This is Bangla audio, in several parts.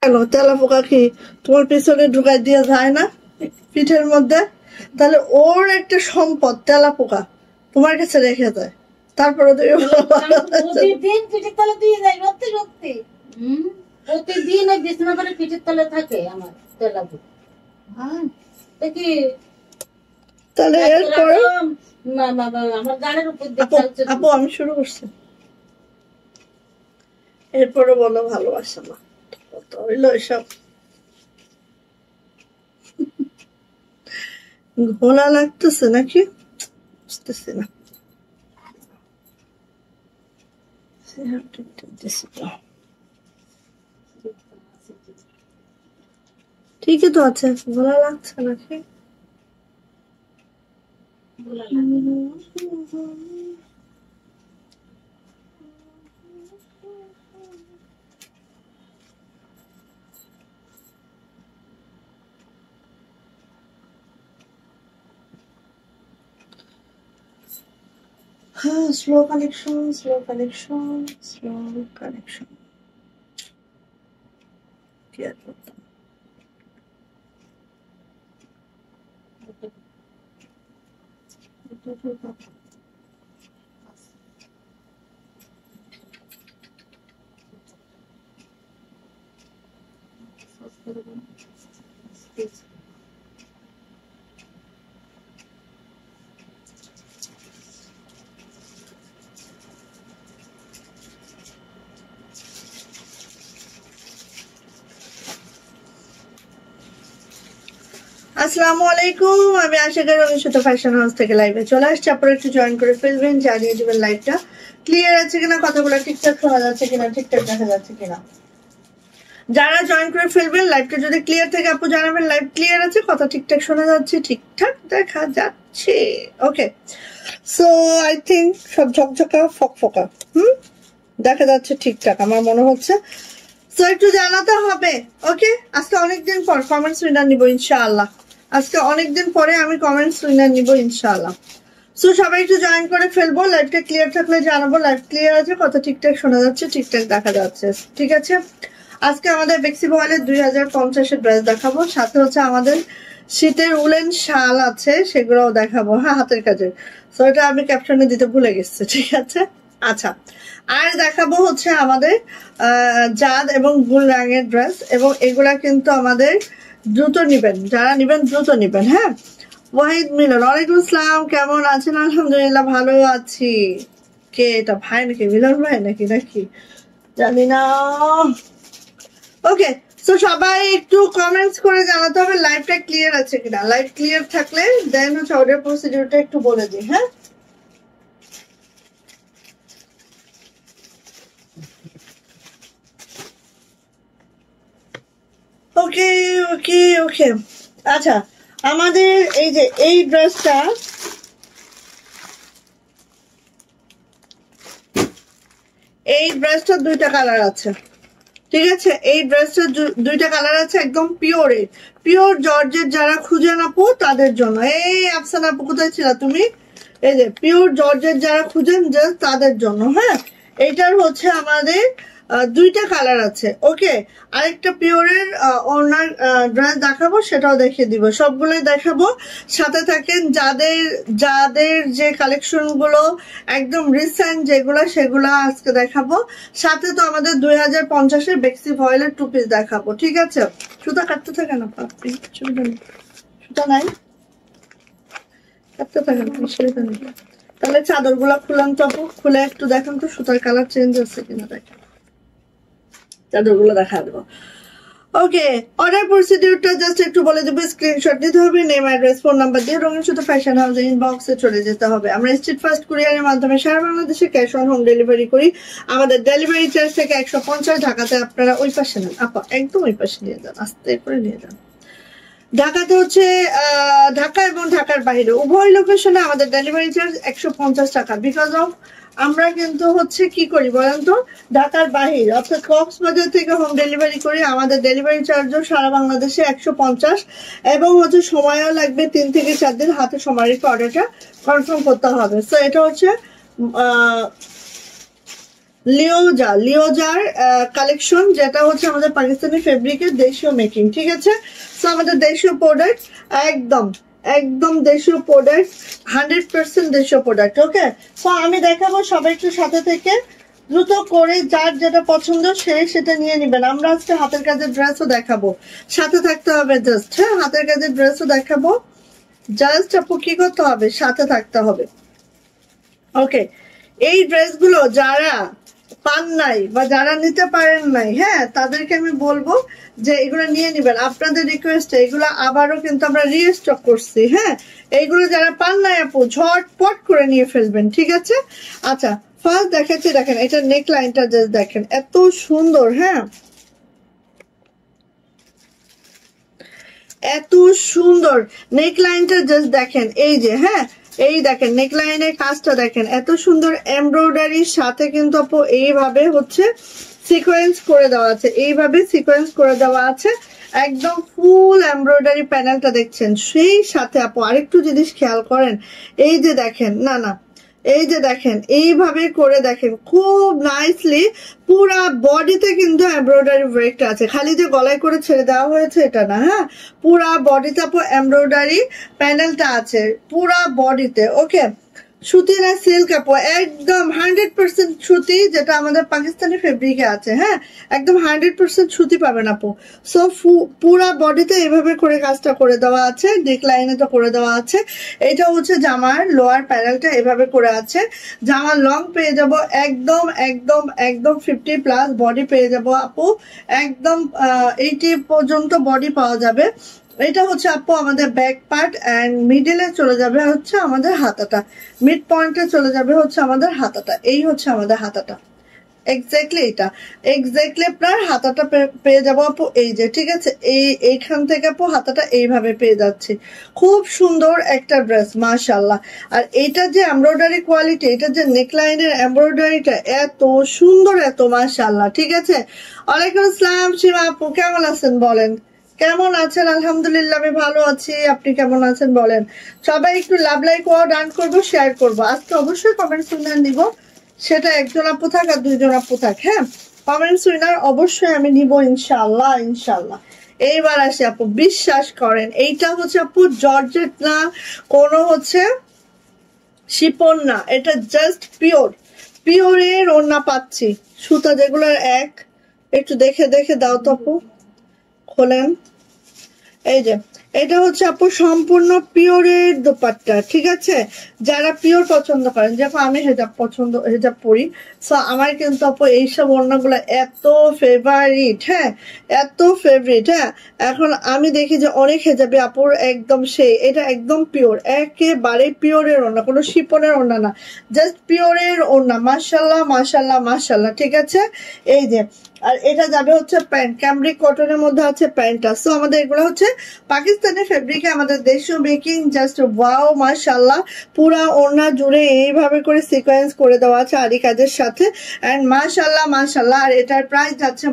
কেন তেলা পোকা কি তোমার পিছনে ঢুকাই দিয়ে যায় না পিঠের মধ্যে? তাহলে ওর একটা সম্পদ তেলা পোকা তোমার কাছে রেখে যায়, তারপরে প্রতিদিন পিঠের তলে দিয়ে যায়। সত্যি সত্যি প্রতিদিন ওই বিছানা করে পিঠের তলে থাকে আমার তেলা পোকা। দেখি তাহলে এরপরে আমার গানের উপর আপু আমি শুরু করছি। এরপরে বলো ভালোবাসা না কত হইলো এসব ঘোলা লাগতেছে নাকি বুঝতেছি না। ঠিকই তো আছে, ঘোলা লাগছে নাকি? Slow connection, slow connection, slow connection. কি আর করতাম? আসসালামু আলাইকুম, আমি আশা করি অনুষ্ঠিত ফ্যাশন হাউস থেকে লাইভে চলে আসছি। আপনারা একটু জয়েন করে ফেলবেন, জানিয়ে দেবেন লাইভটা ক্লিয়ার আছে কিনা, কথাগুলো ঠিকঠাক শোনা যাচ্ছে কিনা, ঠিকঠাক দেখা যাচ্ছে কিনা। যারা জয়েন করে ফেলবেন লাইভটা যদি ক্লিয়ার থাকে আপু জানাবেন লাইভ ক্লিয়ার আছে, কথা ঠিকঠাক শোনা যাচ্ছে, ঠিকঠাক দেখা যাচ্ছে। ওকে, সো আই থিঙ্ক সব ঝকঝকা ফকফকা দেখা যাচ্ছে ঠিকঠাক আমার মনে হচ্ছে। সো একটু জানাতে হবে। ওকে, আজকে অনেকদিন পর কমেন্টস উইনার নিব ইনশাআল্লাহ। আজকে অনেকদিন পরে আমি কমেন্টস উইনার নিব ইনশাআল্লাহ। সো সবাই একটু জয়েন করে ফেলবো, লাইভটা ক্লিয়ার থাকলে জানাবো লাইভ ক্লিয়ার আছে, কথা ঠিকঠাক শোনা যাচ্ছে, ঠিকঠাক দেখা যাচ্ছে। ঠিক আছে, আজকে আমাদের বেক্সি বয়েলের 2050-এর ড্রেস দেখাবো, সাথে হচ্ছে আমাদের শীতের উলেন শাল আছে সেগুলোও দেখাবো। হ্যাঁ, হাতের কাজের। সো এটা আমি ক্যাপশনে দিতে ভুলে গেছি। ঠিক আছে, আচ্ছা। আর দেখাবো হচ্ছে আমাদের জাদ এবং গুল রঙের ড্রেস, এবং এগুলা কিন্তু আমাদের দ্রুত নিবেন, যারা নিবেন দ্রুত নিবেন। হ্যাঁ, ওয়াহিদ মিলন, ওয়ালাইকুম আসসালাম, কেমন আছেন? আলহামদুলিল্লাহ ভালো আছি। কে এটা, ভাই নাকি, মিলন ভাই নাকি নাকি জানি না। ওকে, সো সবাই একটু কমেন্টস করে জানাতে হবে লাইভটা ক্লিয়ার আছে কিনা। লাইভ ক্লিয়ার থাকলে দেন হচ্ছে অর্ডার প্রসিডিউরটা একটু বলে দিই। হ্যাঁ, ওকে ওকে ওকে। আচ্ছা, আমাদের এই যে এই ড্রেসটা, এই ড্রেসটা দুইটা কালার আছে। ঠিক আছে, এই ড্রেসটা দুইটা কালার আছে, একদম পিওরের, পিওর জর্জের যারা খুঁজেন আপু তাদের জন্য। এই আফসানা আপু কোথায় ছিল তুমি? এই যে পিওর জর্জের যারা খুঁজেন জাস্ট তাদের জন্য। হ্যাঁ, এইটার হচ্ছে আমাদের দুইটা কালার আছে। ওকে, আরেকটা পিওরের ওনার ড্রেস দেখাবো, সেটাও দেখিয়ে দিব, সবগুলোই দেখাবো। সাথে থাকেন, যাদের যাদের যে কালেকশন গুলো একদম রিসেন্ট যেগুলো সেগুলো আজকে দেখাবো। সাথে তো আমাদের 2050-এর বেক্সি ভয়েলের 2 পিস দেখাবো। ঠিক আছে, সুতা কাটতে থাকে না পাপড়ি, সুতা নাই, কাটতে থাকে না, সেটা নেই। তাহলে চাদর গুলা খুলান তো আপু, খুলে একটু দেখান তো সুতার কালার চেঞ্জ আছে কিনা, দেখেন চাদর গুলো দেখা দেবো। ওকে, অর্ডার প্রসিডিউরটা জাস্ট একটু বলে দেবো। স্ক্রিনশট দিতে হবে, নেম অ্যাড্রেস ফোন নাম্বার দিয়ে রঙিন সুতো ফ্যাশন হাউসের ইনবক্সে চলে যেতে হবে। আমরা স্ট্রিট ফাস্ট কুরিয়ারের মাধ্যমে সারা বাংলাদেশে ক্যাশ অন হোম ডেলিভারি করি। আমাদের ডেলিভারি চার্জ থেকে 150। ঢাকাতে আপনারা ওই পাশে নেন আপা, একদম ওই পাশে নিয়ে যান, আস্তে করে নিয়ে যান। ঢাকাতে হচ্ছে ঢাকা এবং ঢাকার বাইরে উভয় লোকেশনে আমাদের ডেলিভারি চার্জ 150 টাকা। বিকজ অফ আমরা কিন্তু হচ্ছে কি করি বলেন তো, ঢাকার বাহির অর্থাৎ কক্সবাজার থেকে হোম ডেলিভারি করি। আমাদের ডেলিভারি চার্জও সারা বাংলাদেশে 150, এবং হচ্ছে সময়ও লাগবে 3 থেকে 4 দিন, হাতে সময় রেখে অর্ডারটা কনফার্ম করতে হবে। সো এটা হচ্ছে লিওজার কালেকশন, যেটা হচ্ছে আমাদের পাকিস্তানি ফেব্রিকের দেশীয় মেকিং, ঠিক আছে। সো আমাদের দেশীয় প্রোডাক্ট, একদম একদম দেশীয় প্রোডাক্ট, 100% দেশীয় প্রোডাক্ট। ওকে, সো আমি দেখাবো, সবাই একটু সাথে থেকে দ্রুত করে যার যেটা পছন্দ সে সেটা নিয়ে নিবেন। আমরা আজকে হাতের কাজের ড্রেসও দেখাবো, সাথে থাকতে হবে জাস্ট। হ্যাঁ, হাতের কাজের ড্রেসও দেখাবো, জাস্ট আপু কি করতে হবে, সাথে থাকতে হবে। ওকে, এই ড্রেসগুলো যারা পান নাই বা যারা নিতে পারেন নাই, হ্যাঁ, তাদেরকে আমি বলবো যে এগুলো নিয়ে নিবেন। আপনাদের রিকোয়েস্টে এগুলো আবারও কিন্তু আমরা রিস্টক করছি। হ্যাঁ, এইগুলো যারা পান নাই আপু ঝটপট করে নিয়ে ফেলবেন, ঠিক আছে। আচ্ছা, ফার্স্ট দেখাচ্ছি, দেখেন এটা নেক লাইনটা জাস্ট দেখেন, এত সুন্দর। হ্যাঁ, এত সুন্দর নেক লাইনটা জাস্ট দেখেন, এই যে, হ্যাঁ, এই দেখেন নেক লাইনের কাজটা দেখেন, এত সুন্দর এমব্রয়ডারির সাথে কিন্তু আপু এইভাবে হচ্ছে সিকোয়েন্স করে দেওয়া আছে, এইভাবে সিকোয়েন্স করে দেওয়া আছে, একদম ফুল এমব্রয়ডারি প্যানেলটা দেখছেন। সেই সাথে আপু আরেকটু জিনিস খেয়াল করেন, এই যে দেখেন, না না, এই যে দেখেন এইভাবে করে দেখেন, খুব নাইসলি পুরা বডিতে কিন্তু এমব্রয়ডারি ওয়ার্কটা আছে, খালি যে গলায় করে ছেড়ে দেওয়া হয়েছে এটা না। হ্যাঁ, পুরা বডিতে আপু এমব্রয়ডারি প্যানেলটা আছে, পুরা বডিতে। ওকে, সুতি না সিল্ক আপু, একদম 100% সুতি, যেটা আমাদের পাকিস্তানি ফেব্রিকে আছে। হ্যাঁ, একদম 100% সুতি পাবেন আপু। সো পুরা বডিতে এভাবে করে কাজটা করে দেওয়া আছে, নেক লাইনে তো করে দেওয়া আছে। এটা হচ্ছে জামার লোয়ার প্যানেলটা এভাবে করে আছে। জামার লং পেয়ে যাব একদম একদম একদম 50+ বডি পেয়ে যাব আপু, একদম 80 পর্যন্ত বডি পাওয়া যাবে। এটা হচ্ছে আপু আমাদের ব্যাক পার্ট, এন্ড মিডলে চলে যাবে হচ্ছে আমাদের হাতাটা, মিড পয়েন্টে চলে যাবে হচ্ছে আমাদের হাতাটা, এই হচ্ছে আমাদের হাতাটা, এক্স্যাক্টলি এটা, এক্স্যাক্টলি আপনার হাতাটা পেয়ে যাবো আপু, এই যে, ঠিক আছে। এইখান থেকে আপু হাতাটা এইভাবে পেয়ে যাচ্ছি, খুব সুন্দর একটা ড্রেস মাশাআল্লাহ। আর এইটা যে এমব্রয়ডারি কোয়ালিটি, এটা যে নেকলাইনের এমব্রয়ডারিটা এত সুন্দর, এত মাশাআল্লাহ, ঠিক আছে। ওয়ালাইকুম আসসালাম সীমা আপু, কেমন আছেন বলেন, কেমন আছেন? আলহামদুলিল্লাহ আমি ভালো আছি, আপনি কেমন আছেন বলেন। সবাই একটু লাভ লাইক ও ডান করবো, শেয়ার করবো। আজকে অবশ্যই কমেন্ট উইনার নিব, সেটা একজন আপু থাক আর দুইজন আপু থাক। হ্যাঁ, কমেন্ট উইনার অবশ্যই আমি নিব, ইনশাআল্লাহ ইনশাআল্লাহ। এইবার আসি আপু, বিশ্বাস করেন এইটা হচ্ছে আপু জর্জেট না, কোনো হচ্ছে শিপন না, এটা জাস্ট পিওরের ওড়না পাচ্ছি, সুতা যেগুলোর একটু দেখে দেখে দাও তো আপু, খোলেন। এই যে, এটা হচ্ছে আপু সম্পূর্ণ পিওরের দোপাট্টা, ঠিক আছে। যারা পিওর পছন্দ করেন, যেমন আমি হেজাব পরি, সো আমার কিন্তু আপু এইসব ওড়নাগুলো এত ফেভারিট। হ্যাঁ, এত ফেভারিট। হ্যাঁ, এখন আমি দেখি যে অনেক হেজাবে আপুর একদম সেই, এটা একদম পিওর, একেবারে পিওরের ওড়না, কোনো শিপনের ওড়না না, জাস্ট পিওরের ওড়না। মাশাআল্লাহ মাশাআল্লাহ মাশাআল্লাহ, ঠিক আছে। এই যে, আর এটা যাবে হচ্ছে প্যান্ট, ক্যামব্রিক কটনের মধ্যে আছে প্যান্টটা। সো আমাদের এগুলো হচ্ছে পাকিস্তানি ফেব্রিকে, আমাদের দেশীয় মেকিং, জাস্ট ওয়াও মাশাআল্লাহ। পুরা ওড়না জুড়ে এইভাবে করে সিকোয়েন্স করে দেওয়া আছে আরি কাজের সাথে, এন্ড মাশাআল্লাহ মাশাআল্লাহ। আর এটার প্রাইস যাচ্ছে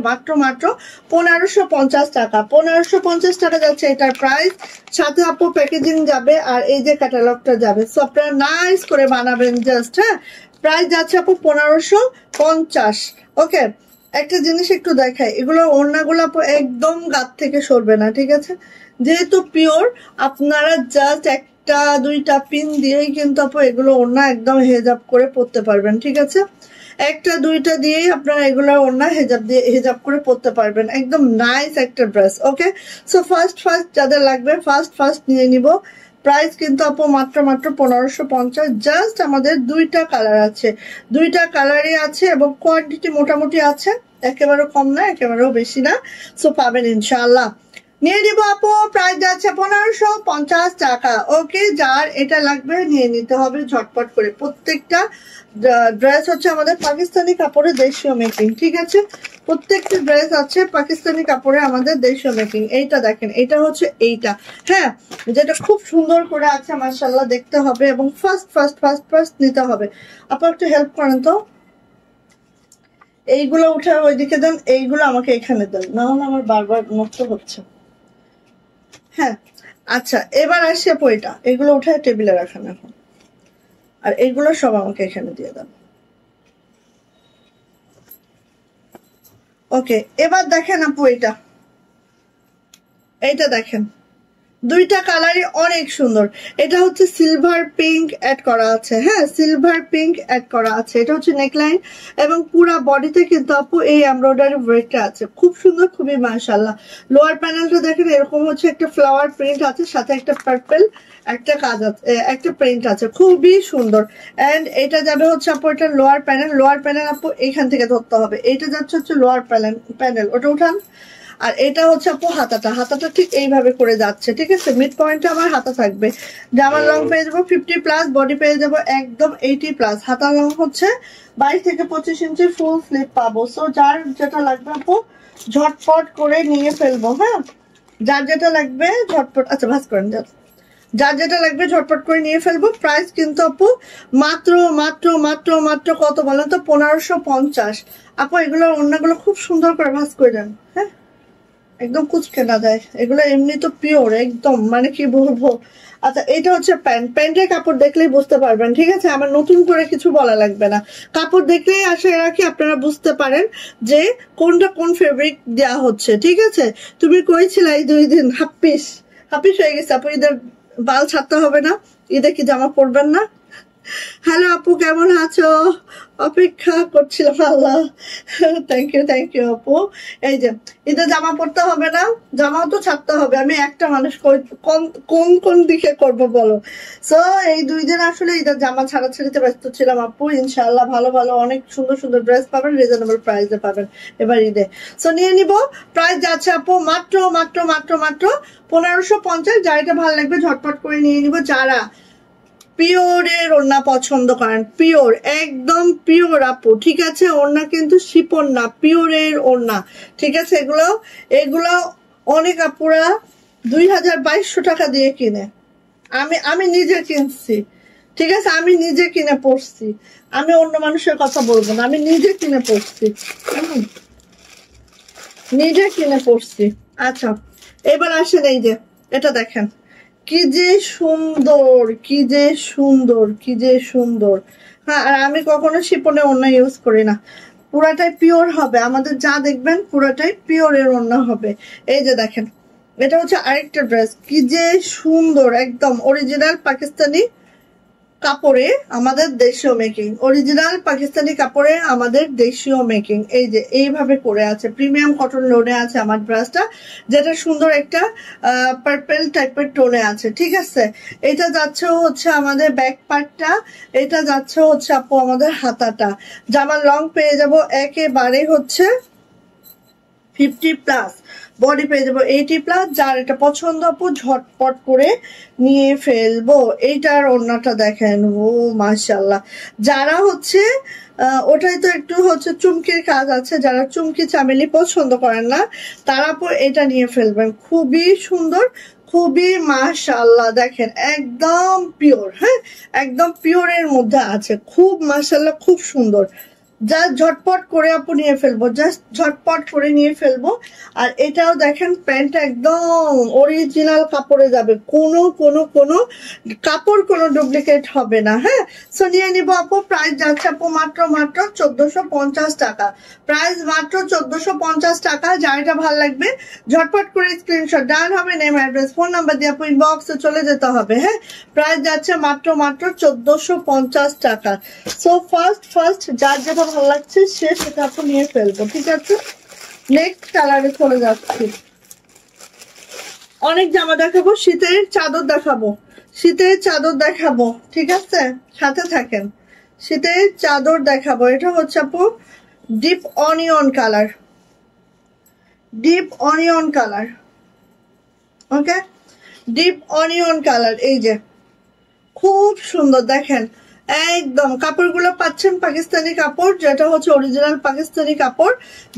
মাত্র 1550 টাকা, 1550 টাকা যাচ্ছে এটার প্রাইস। সাথে আপু প্যাকেজিং যাবে, আর এই যে ক্যাটালগটা যাবে। সো আপনারা নাইস করে বানাবেন জাস্ট। হ্যাঁ, প্রাইস যাচ্ছে আপু 1550। ওকে, একটা জিনিস একটু দেখাই, এগুলো ওড়নাগুলো একদম গাত থেকে সরবে না, ঠিক আছে। যেহেতু পিওর, আপনারা জাস্ট একটা দুইটা পিন দিয়েই কিন্তু আপু এগুলো ওড়না একদম হেজাব করে পরতে পারবেন, ঠিক আছে। একটা দুইটা দিয়েই আপনারা এগুলো ওড়না হেজাব করে পরতে পারবেন, একদম নাইস একটা ড্রেস। ওকে, সো ফার্স্ট যাদের লাগবে ফার্স্ট নিয়ে নিব। প্রাইস কিন্তু আপু মাত্র 1550। জাস্ট আমাদের দুইটা কালার আছে, দুইটা কালারই আছে, এবং কোয়ান্টিটি মোটামুটি আছে, একেবারেও কম না একেবারেও বেশি না। সো পাবেন ইনশাআল্লাহ, নিয়ে নিব আপু। প্রাইস যাচ্ছে 1550 টাকা। ওকে, যার এটা লাগবে নিয়ে নিতে হবে ঝটপট করে। প্রত্যেকটা ড্রেস হচ্ছে আমাদের পাকিস্তানি কাপড়ে দেশীয় মেকিং, ঠিক আছে। প্রত্যেকটা ড্রেস আছে পাকিস্তানি কাপড়ে আমাদের দেশীয় মেকিং। এইটা দেখেন, এটা হচ্ছে এইটা, হ্যাঁ, যেটা খুব সুন্দর করে আছে মাশাআল্লাহ, দেখতে হবে, এবং ফার্স্ট নিতে হবে। আপনারা একটু হেল্প করেন তো, এইগুলো উঠে ওইদিকে দেন, এইগুলো আমাকে এখানে দেন, না হলে আমার বারবার নষ্ট হচ্ছে। হ্যাঁ, আচ্ছা, এবার আসি আপু, এগুলো উঠে টেবিলে রাখেন এখন, আর এইগুলো সব আমাকে এখানে দিয়ে দেন। ওকে, এবার দেখেন আপু এইটা দেখেন, দুইটা কালারই অনেক সুন্দর। এটা হচ্ছে সিলভার পিঙ্ক অ্যাড করা আছে, হ্যাঁ সিলভার পিঙ্ক অ্যাড করা আছে। এটা হচ্ছে নেকলাইন এবং পুরা বডিতে কিন্তু আপু এই এমব্রয়ডারি ওয়ার্কটা আছে, খুব সুন্দর, খুবই মাশাআল্লাহ। লোয়ার প্যানেলটা দেখেন এরকম হচ্ছে একটা ফ্লাওয়ার প্রিন্ট আছে, সাথে একটা পার্পল একটা কাজ আছে, একটা প্রিন্ট আছে, খুবই সুন্দর। এন্ড এটা যাবে হচ্ছে আপু এটা লোয়ার প্যানেল আপু এখান থেকে ধরতে হবে। এটা যাচ্ছে হচ্ছে লোয়ার প্যানেল, ওটা উঠান। আর এটা হচ্ছে আপু হাতাটা ঠিক এইভাবে করে যাচ্ছে, ঠিক আছে। মিড পয়েন্টে আমার হাতা থাকবে। জামার লং পেয়ে যাবো 50+, বডি পেয়ে যাবো একদম 80+। হাতার লং হচ্ছে 22 থেকে 25 ইঞ্চি, ফুল স্লিভ পাবো। সো যার যেটা লাগবে আপু ঝটপট করে নিয়ে ফেলবো, হ্যাঁ যার যেটা লাগবে ঝটপট, আচ্ছা ভাস করেন, যার যেটা লাগবে ঝটপট করে নিয়ে ফেলবো। প্রাইস কিন্তু আপু মাত্র মাত্র মাত্র মাত্র কত বলেন তো, 1550। আপু এগুলো অন্যগুলো খুব সুন্দর করে ভাস করে দেন, হ্যাঁ একদম কুচকে না যায়, এগুলো এমনি তো পিওর একদম, মানে কি বলবো। আচ্ছা এটা হচ্ছে প্যান্টের কাপড় দেখলেই বুঝতে পারবেন, ঠিক আছে, আমার নতুন করে কিছু বলা লাগবে না। কাপড় দেখলেই আশা রাখি আপনারা বুঝতে পারেন যে কোনটা কোন ফেব্রিক দেওয়া হচ্ছে, ঠিক আছে। তুমি কইছিলা এই 2 দিন হাপ্পিস হয়ে গেছে আপু, ঈদের বাল ছাড়তে হবে না, ঈদে কি জামা পরবেন না? হ্যালো আপু কেমন আছো, অপেক্ষা করছিলাম। আল্লাহ থ্যাংক ইউ আপু। এই যে ঈদের জামা পরতে হবে না, জামাও তো ছাড়তে হবে, আমি একটা মানুষ কোন দিকে করব বলো। সো এই 2 দিন আসলে ঈদের জামা ছাড়াছাড়িতে ব্যস্ত ছিলাম আপু। ইনশাআল্লাহ ভালো ভালো অনেক সুন্দর সুন্দর ড্রেস পাবেন, রিজনেবল প্রাইসে পাবেন এবার ঈদে। সো নিয়ে নিব। প্রাইস যাচ্ছে আপু মাত্র মাত্র মাত্র মাত্র 1550। যার এটা ভালো লাগবে ঝটপট করে নিয়ে নিব। যারা পিওরের ওড়না পছন্দ করেন, পিওর একদম পিওর আপু, ঠিক আছে, ওড়না কিন্তু শিপন না, পিওরের ওড়না, ঠিক আছে। এগুলো অনেক আপুরা 2200 টাকা দিয়ে কিনে, আমি নিজে কিনছি, ঠিক আছে, আমি নিজে কিনে পড়ছি, আমি অন্য মানুষের কথা বলবো না, আমি নিজে কিনে পড়ছি, নিজে কিনে পড়ছি। আচ্ছা এবার আসেন, এই যে এটা দেখেন কি যে সুন্দর, কি যে সুন্দর, কি যে সুন্দর। হ্যাঁ আর আমি কখনো শিপনে ওড়না ইউজ করি না, পুরাটাই পিওর হবে আমাদের, যা দেখবেন পুরাটাই পিওরের ওড়না হবে। এই যে দেখেন এটা হচ্ছে আরেকটা ড্রেস, কি যে সুন্দর, একদম অরিজিনাল পাকিস্তানি কাপড়ে আমাদের দেশীয় মেকিং, অরিজিনাল পাকিস্তানি কাপড়ে আমাদের দেশীয় মেকিং। এই যে এইভাবে করে আছে, প্রিমিয়াম কটন লোনে আছে আমার ড্রেসটা, যেটা সুন্দর একটা পার্পল টাইপের টোনে আছে, ঠিক আছে। এটা যাচ্ছে হচ্ছে আমাদের ব্যাক পার্টটা, এটা যাচ্ছে হচ্ছে আপু আমাদের হাতাটা। জামার লং পেয়ে যাব একেবারে হচ্ছে 50+, বডি পেয়ে যাবো 80+। যার এটা পছন্দ আপু ঝটপট করে নিয়ে ফেলবো। এইটার ওড়নাটা দেখেন, ও মাশাআল্লাহ। যারা হচ্ছে ওটাই তো একটু হচ্ছে চুমকির কাজ আছে, যারা চুমকি চামেলি পছন্দ করেন না তারা আপু এটা নিয়ে ফেলবেন, খুবই সুন্দর, খুবই মাশাআল্লাহ। দেখেন একদম পিওর, হ্যাঁ একদম পিওরের মধ্যে আছে, খুব মাশাআল্লাহ, খুব সুন্দর। যা ঝটপট করে আপু নিয়ে ফেলবো, জাস্ট ঝটপট করে নিয়ে ফেলবো। আর এটাও দেখেন প্যান্টটা একদম অরিজিনাল কাপড়ে যাবে, কোনো কাপড় কোনো ডুপ্লিকেট হবে না, হ্যাঁ। সো নিয়ে নিবো আপু। প্রাইস যাচ্ছে আপু মাত্র 1450 টাকা, প্রাইস মাত্র 1450 টাকা। যার এটা ভালো লাগবে ঝটপট করে স্ক্রিনশট ডান হবে, নেম অ্যাড্রেস ফোন নাম্বার দিয়ে আপু ইনবক্সে চলে যেতে হবে, হ্যাঁ। প্রাইস যাচ্ছে মাত্র 1450 টাকা। সো ফার্স্ট যার যেটা ভালো লাগছে সে সেটা আপু নিয়ে ফেলবো, ঠিক আছে। নেক্সট কালারে চলে যাচ্ছি, অনেক জামা দেখাবো, শীতের চাদর দেখাবো, ঠিক আছে, সাথে থাকেন। শীতের চাদর দেখাবো, এটা হচ্ছে আপু ডিপ অনিয়ন কালার, ওকে, ডিপ অনিয়ন কালার। এই যে খুব সুন্দর, দেখেন একদম কাপড়গুলো পাচ্ছেন পাকিস্তানি কাপড়, যেটা হচ্ছে অরিজিনাল পাকিস্তানি কাপড়,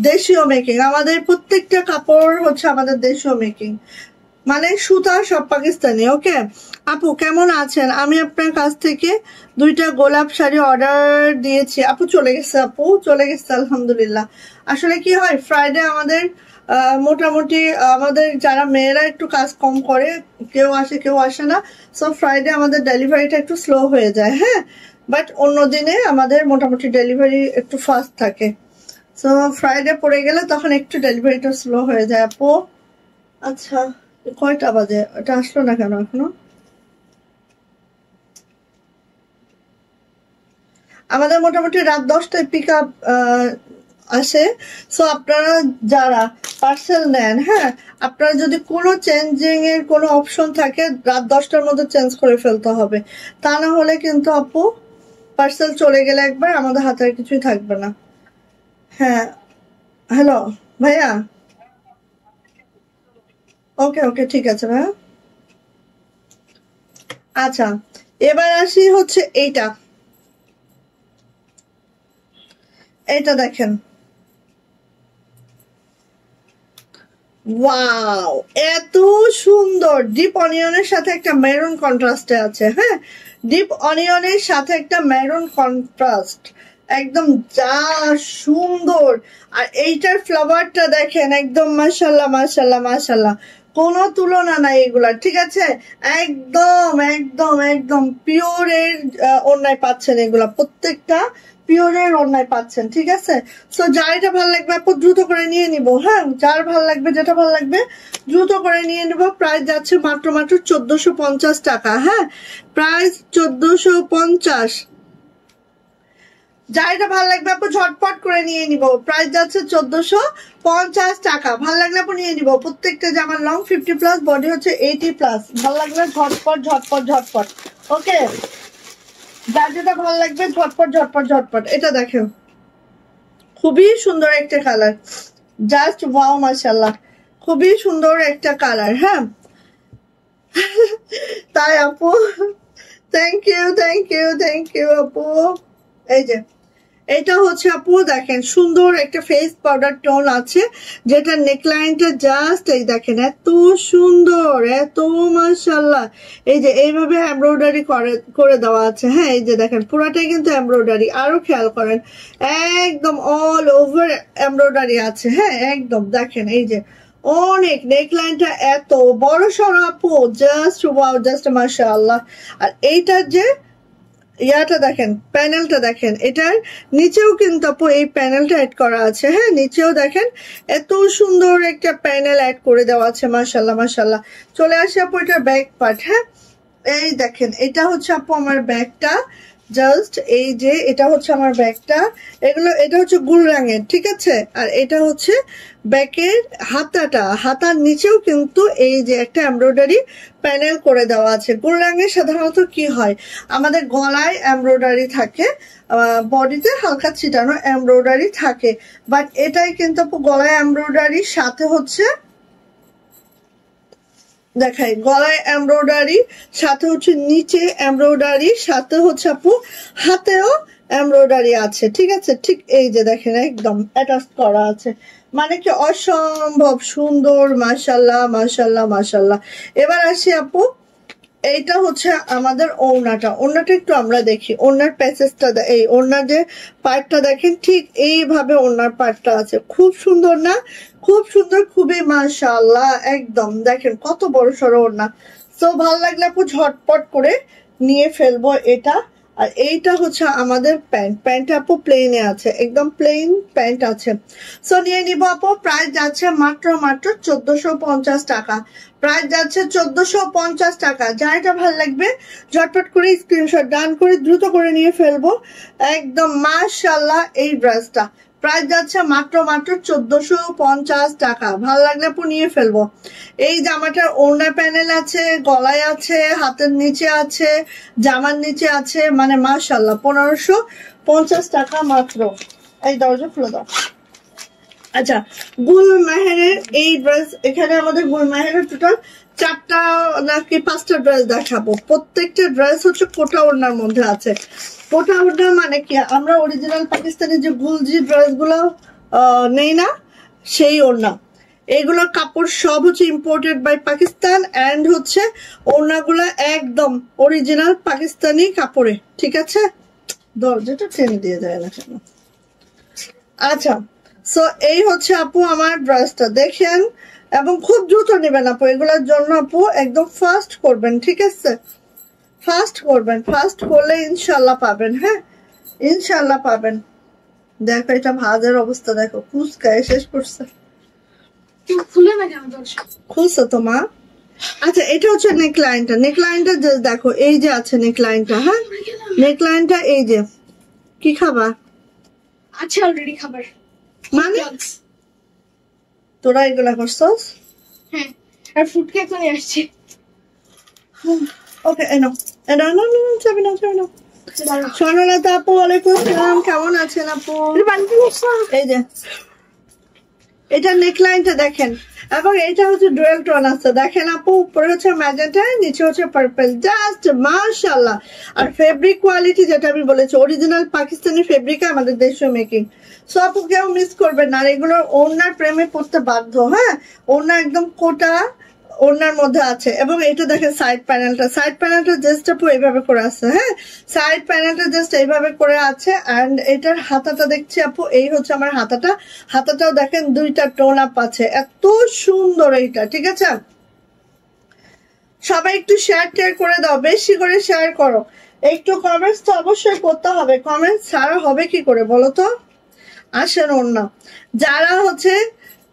দেশীয় মেকিং। আমাদের প্রত্যেকটা কাপড় হচ্ছে আমাদের দেশীয় মেকিং, মানে সুতা সব পাকিস্তানি। ওকে আপু কেমন আছেন? আমি আপনার কাছ থেকে 2টা গোলাপ শাড়ি অর্ডার দিয়েছি আপু, চলে গেছে আলহামদুলিল্লাহ। আসলে কি হয়, ফ্রাইডে আমাদের মোটামুটি আমাদের যারা মেয়েরা একটু কাজ কম করে, কেউ আসে কেউ আসে না, সো ফ্রাইডে আমাদের ডেলিভারিটা একটু স্লো হয়ে যায়, হ্যাঁ। বাট অন্য দিনে আমাদের মোটামুটি ডেলিভারি একটু ফাস্ট থাকে। সো ফ্রাইডে পড়ে গেলে তখন একটু ডেলিভারিটা স্লো হয়ে যায় আপু। আচ্ছা কয়টা বাজে? এটা আসলো না কেন এখনো? আমাদের মোটামুটি রাত 10টায় পিক আপ আসে। সো আপনারা যারা পার্সেল নেন, হ্যাঁ, আপনারা যদি কোনো চেঞ্জিং এর কোনো অপশন থাকে রাত 10টার মধ্যে চেঞ্জ করে ফেলতে হবে, তা না হলে কিন্তু আপু পার্সেল চলে গেলে একবার আমাদের হাতে আর কিছুই থাকবে না। হ্যাঁ হ্যালো ভাইয়া, ওকে ওকে ঠিক আছে ভাইয়া। আচ্ছা এবার আসি হচ্ছে এইটা, এটা দেখেন, ওয়াও এত সুন্দর। ডিপ অনিয়নের সাথে একটা মেরুন কন্ট্রাস্টে আছে, হ্যাঁ, ডিপ অনিয়নের সাথে একটা মেরুন কন্ট্রাস্ট, একদম যা সুন্দর। আর এইটার ফ্লেভারটা দেখেন, একদম মাশাল্লাহ মাশাল্লাহ মাশাল্লাহ, কোনো তুলনা নাই এগুলা, ঠিক আছে। একদম একদম একদম পিওরের ওড়নায় পাচ্ছেন এগুলা, প্রত্যেকটা পিওরের ওড়নায় পাচ্ছেন, ঠিক আছে। সো যার এটা ভালো লাগবে আপু দ্রুত করে নিয়ে নিব, হ্যাঁ, যার ভালো লাগবে যেটা ভালো লাগবে দ্রুত করে নিয়ে নিব। প্রাইস যাচ্ছে মাত্র 1450 টাকা, হ্যাঁ, প্রাইস 1450। যার এটা ভালো লাগবে আপু ঝটপট করে নিয়ে নিব, প্রাইস যাচ্ছে 1450 টাকা। ভালো লাগলে আপু নিয়ে নিব। প্রত্যেকটা জামার লং 50+, বডি হচ্ছে 80+। ভালো লাগলে ঝটপট ঝটপট ঝটপট, ওকে। যার যেটা ভালো লাগবে ঝটপট ঝটপট ঝটপট। এটা দেখেন খুবই সুন্দর একটা কালার, জাস্ট ওয়াও মাশাআল্লাহ, খুবই সুন্দর একটা কালার, হ্যাঁ। তাই আপু, thank you thank you thank you আপু। এই যে এটা হচ্ছে আপু দেখেন সুন্দর একটা ফেস পাউডার টোন আছে, যেটা নেকলাইনটা জাস্ট এই দেখেন এত সুন্দর, এত মাশাআল্লাহ। এই যে এইভাবে এমব্রয়ডারি করে দেওয়া আছে, হ্যাঁ, এই যে দেখেন পুরাটাই কিন্তু এমব্রয়ডারি, আরো খেয়াল করেন একদম অল ওভার এমব্রয়ডারি আছে, হ্যাঁ, একদম দেখেন এই যে অনেক নেকলাইনটা এত বড় সড়ো আপু, জাস্ট ওয়াও, জাস্ট মাশাআল্লাহ। আর এইটার যে ইয়াটা দেখেন, প্যানেলটা দেখেন, এটার নিচেও কিন্তু আপু এই প্যানেলটা অ্যাড করা আছে, হ্যাঁ, নিচেও দেখেন এত সুন্দর একটা প্যানেল অ্যাড করে দেওয়া আছে, মাশাআল্লাহ মাশাআল্লাহ। চলে আসে আপু এটার ব্যাক পার্ট, হ্যাঁ, এই দেখেন এটা হচ্ছে আপু আমার ব্যাগটা, জাস্ট এই যে এটা হচ্ছে আমার ব্যাগটা, এগুলো এটা হচ্ছে গুল রঙের, ঠিক আছে। আর এটা হচ্ছে ব্যাকের হাতাটা, হাতার নিচেও কিন্তু এই যে একটা এমব্রয়ডারি প্যানেল করে দেওয়া আছে। গুল রঙের সাধারণত কি হয় আমাদের গলায় এমব্রয়ডারি থাকে, বডিতে হালকা ছিটানো এমব্রয়ডারি থাকে, বাট এটাই কিন্তু আপু গলায় এমব্রয়ডারির সাথে হচ্ছে দেখাই, গলায় এমব্রয়ডারি সাথে হচ্ছে নিচে এমব্রয়ডারি সাথে হচ্ছে আপু হাতেও এমব্রয়ডারি আছে, ঠিক আছে। ঠিক এই যে দেখেন একদম অ্যাটাচ করা আছে, মানে কি অসম্ভব সুন্দর, মাশাআল্লাহ মাশাআল্লাহ মাশাআল্লাহ। এবার আসি আপু, এইটা হচ্ছে আমাদের ওড়নাটা, ওড়নাটা একটু আমরা দেখি, ওড়নার প্যাচেসটা, এই ওড়নার যে পার্টটা দেখেন ঠিক এইভাবে ওড়নার পার্টটা আছে, খুব সুন্দর না, খুব সুন্দর, খুবই মাশাআল্লাহ, একদম দেখেন কত বড় সড়ো ওড়না। সো ভালো লাগলে আপু ঝটপট করে নিয়ে ফেলবো এটা। আর এইটা হচ্ছে আমাদের প্যান্ট, প্যান্ট আপু প্লেনে আছে, একদম প্লেন প্যান্ট আছে। সো নিয়ে নিবো আপু, প্রাইস যাচ্ছে মাত্র 1450 টাকা, প্রাইস যাচ্ছে 1450 টাকা। যার এটা ভালো লাগবে ঝটপট করে স্ক্রিনশট ডান করে দ্রুত করে নিয়ে ফেলবো, একদম মাশাআল্লাহ। এই ড্রেসটা প্রাইস যাচ্ছে মাত্র 1450 টাকা, ভালো লাগলে আপু নিয়ে ফেলবো। এই জামাটার ওড়না প্যানেল আছে, গলায় আছে, হাতের নিচে আছে, জামার নিচে আছে, মানে মাশাআল্লাহ 1550 টাকা মাত্র। এই দরজা খুলে দাও। আচ্ছা গুল মেহেরের এই ড্রেস, এখানে আমাদের গুল মেহেরের টোটাল 4টা নাকি 5টা ড্রেস দেখাবো, প্রত্যেকটা ড্রেস হচ্ছে কোটা ওড়নার মধ্যে আছে। কোটা ওড়না মানে কি আমরা অরিজিনাল পাকিস্তানি যে গুলজি ড্রেস গুলো নেই না, সেই ওড়না, এইগুলোর কাপড় সব হচ্ছে ইম্পোর্টেড বাই পাকিস্তান, এন্ড হচ্ছে ওড়নাগুলো একদম অরিজিনাল পাকিস্তানি কাপড়ে, ঠিক আছে। দরজাটা টেনে দিয়ে যায় না কেন? আচ্ছা সো এই হচ্ছে আপু আমার ড্রেসটা দেখেন, এবং খুব দ্রুত নেবেন আপু এগুলোর জন্য, আপু একদম ফাস্ট করবেন, ঠিক আছে, ফাস্ট করবেন, ফাস্ট করলে ইনশাল্লাহ পাবেন, হ্যাঁ, ইনশাল্লাহ পাবেন। দেখো এটা ভাজের অবস্থা দেখো, কুচকায় শেষ করছে। খুলে না কেন দর্শক? খুলছো তো মা? আচ্ছা এটা হচ্ছে নেকলাইনটা। নেকলাইনটা দেখো এই যে আছে নেকলাইনটা। হ্যাঁ নেকলাইনটা এই যে। কি খাবা? আচ্ছা অলরেডি খাবার মানে তোরা এগুলা করছস? হ্যাঁ, আর ফুড কেক তো নিয়ে আসছি। ওকে এনো এনো, না না যাবে না যাবে না। স্বর্ণলতা আপু ওয়ালাইকুম আসসালাম, কেমন আছেন আপু? এই যে এটা নেকলাইনটা দেখেন, এবং এটা হচ্ছে ডুয়েল টোন আছে দেখেন আপু, উপরে হচ্ছে ম্যাজেন্টা, নিচে হচ্ছে পার্পল, জাস্ট মাশাআল্লাহ। আর ফেব্রিক কোয়ালিটি যেটা আমি বলেছি অরিজিনাল পাকিস্তানি ফেব্রিক, আমাদের দেশীয় মেকিং। সো আপু কেউ মিস করবেন না। আর এগুলো ওড়নার প্রেমে পড়তে বাধ্য। হ্যাঁ ওড়না একদম কোটা ওড়নার মধ্যে আছে। এবং এটা দেখেন সাইড প্যানেলটা, সাইড প্যানেলটা জাস্ট আপু এইভাবে করে আছে। হ্যাঁ সাইড প্যানেলটা জাস্ট এইভাবে করে আছে। অ্যান্ড এটার হাতাটা দেখছি আপু, এই হচ্ছে আমার হাতাটা। হাতাটাও দেখেন দুইটা টোন আপ আছে, এত সুন্দর এইটা। ঠিক আছে সবাই একটু শেয়ার টেয়ার করে দাও, বেশি করে শেয়ার করো। একটু কমেন্টস তো অবশ্যই করতে হবে, কমেন্টস ছাড়া হবে কি করে বলো তো? আসেন ওড়না যারা হচ্ছে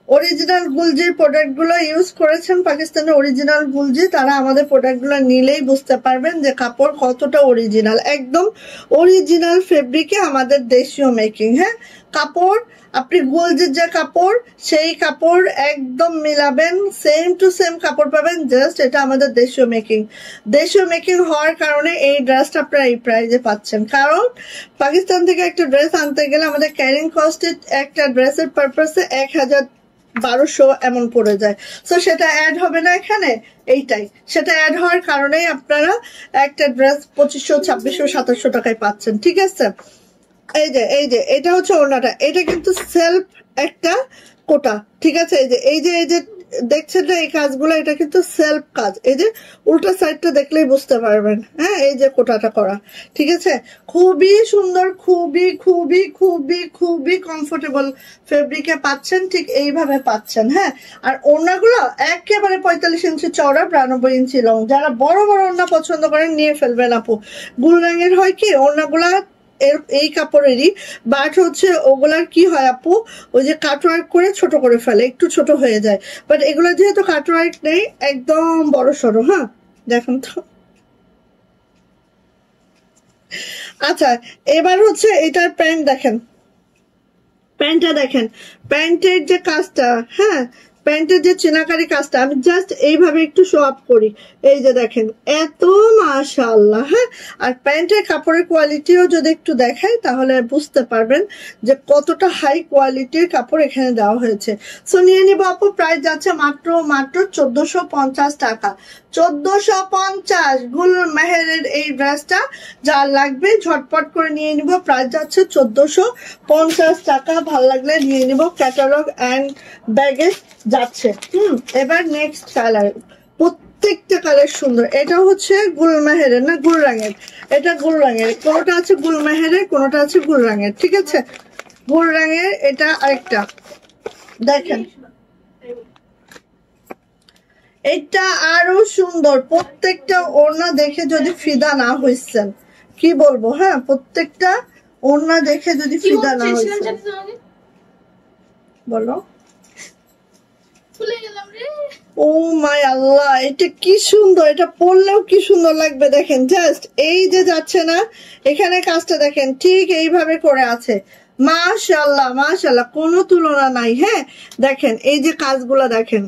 অরিজিনাল গুলজির প্রোডাক্ট গুলো ইউজ করেছেন, পাকিস্তানের অরিজিনাল গুলজি, তারা আমাদের প্রোডাক্ট গুলো নিলেই বুঝতে পারবেন যে কাপড় কতটা অরিজিনাল। একদম অরিজিনাল ফেব্রিকে আমাদের দেশীয় মেকিং। হ্যাঁ কাপড় আপনি গুলজির যে কাপড় সেই কাপড় একদম মিলাবেন, সেম টু সেম কাপড় পাবেন, জাস্ট এটা আমাদের দেশীয় মেকিং। দেশীয় মেকিং হওয়ার কারণে এই ড্রেসটা আপনারা এই প্রাইজে পাচ্ছেন। কারণ পাকিস্তান থেকে একটা ড্রেস আনতে গেলে আমাদের ক্যারিং কস্ট একটা ড্রেসের পারপাসে 1200 এমন পড়ে যায়। সো সেটা অ্যাড হবে না এখানে, এইটাই সেটা অ্যাড হওয়ার কারণেই আপনারা একটা ড্রেস 2500, 2600, 2700 টাকায় পাচ্ছেন। ঠিক আছে এই যে এটা হচ্ছে ওড়নাটা, এটা কিন্তু সেলফ একটা কোটা। ঠিক আছে এই যে দেখছেন না এই কাজগুলো, এটা কিন্তু সেলফ কাজ। এই যে উল্টা সাইডটা দেখলেই বুঝতে পারবেন। হ্যাঁ এই যে কোটাটা করা। ঠিক আছে খুবই সুন্দর, খুবই খুবই খুবই খুবই কমফোর্টেবল ফেব্রিকে পাচ্ছেন, ঠিক এইভাবে পাচ্ছেন। হ্যাঁ আর ওড়নাগুলো একেবারে 45 ইঞ্চি চওড়া, 92 ইঞ্চি লং। যারা বড় বড় ওড়না পছন্দ করেন নিয়ে ফেলবেন আপু। গুল রঙের হয় কি ওড়নাগুলা এই কাপড়েরই, বাট হচ্ছে ওগুলার কি হয় আপু, ওই যে কাটওয়ার্ক করে ছোট করে ফেলে, একটু ছোট হয়ে যায়। বাট এগুলো যেহেতু কাটওয়ার্ক নেই, একদম বড় সড়ো। হ্যাঁ দেখুন তো। আচ্ছা এবার হচ্ছে এটার প্যান্ট দেখেন, প্যান্টটা দেখেন, প্যান্টের যে কাজটা, হ্যাঁ প্যান্টের যে চিনাকারি কাজটা আমি জাস্ট এইভাবে একটু শো আপ করি। এই যে দেখেন এত মাশাআল্লাহ। হ্যাঁ আর প্যান্টের কাপড়ের কোয়ালিটিও যদি একটু দেখাই তাহলে বুঝতে পারবেন যে কতটা হাই কোয়ালিটির কাপড় এখানে দেওয়া হয়েছে। সো নিয়ে নিব আপু, প্রাইস যাচ্ছে মাত্র 1450 টাকা। 1450 গুল মেহেরের এই ড্রেসটা যার লাগবে ঝটপট করে নিয়ে নিব, প্রাইস যাচ্ছে 1450 টাকা। ভালো লাগলে নিয়ে নিব, ক্যাটালগ অ্যান্ড ব্যাগে যাচ্ছে। এবার নেক্সট কালার, প্রত্যেকটা কালার সুন্দর। এটা হচ্ছে গুল মেহেরের না গুল রঙের, এটা গুল রঙের, কোনোটা আছে গুল মেহেরের, কোনোটা আছে গুল রঙের। ঠিক আছে গুল রঙের এটা আরেকটা দেখেন, এটা আরো সুন্দর। প্রত্যেকটা ওড়না দেখে যদি ফিদা না হইছেন কি বলবো। হ্যাঁ প্রত্যেকটা ওড়না দেখে যদি ফিদা না হইছেন বলো। ও মাই আল্লাহ এটা কি সুন্দর, এটা পরলেও কি সুন্দর লাগবে দেখেন। জাস্ট এই যে যাচ্ছে না এখানে কাজটা দেখেন, ঠিক এইভাবে করে আছে। মাশাআল্লাহ মাশাআল্লাহ কোনো তুলনা নাই। হ্যাঁ দেখেন এই যে কাজগুলা দেখেন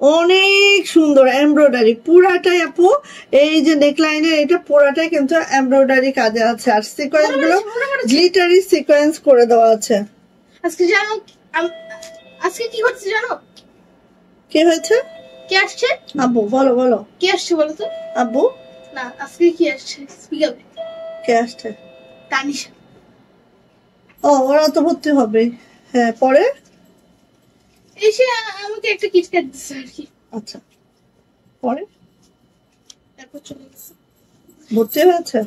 অনেক সুন্দর, এমব্রয়ডারি পুরাটাই আপু। এই যে নেকলাইনের এটা পুরাটাই কিন্তু এমব্রয়ডারি কাজে আছে, আর সিকোয়েন্স গুলো গ্লিটারি সিকোয়েন্স করে দেওয়া আছে। আজকে জানো আজকে কি হচ্ছে জানো? কি হয়েছে? কে আসছে? আব্বু বলো বলো। কে আসছে বলো তো? আব্বু না আজকে কি আসছে স্পিকারে? কে আসছে? তানিশা। ও ওরা তো ভর্তি হবে। হ্যাঁ পরে এসে আমাকে একটা কিটক্যাট দিচ্ছে আর কি। আচ্ছা পরে তারপর চলে গেছে। ভর্তি হয়েছে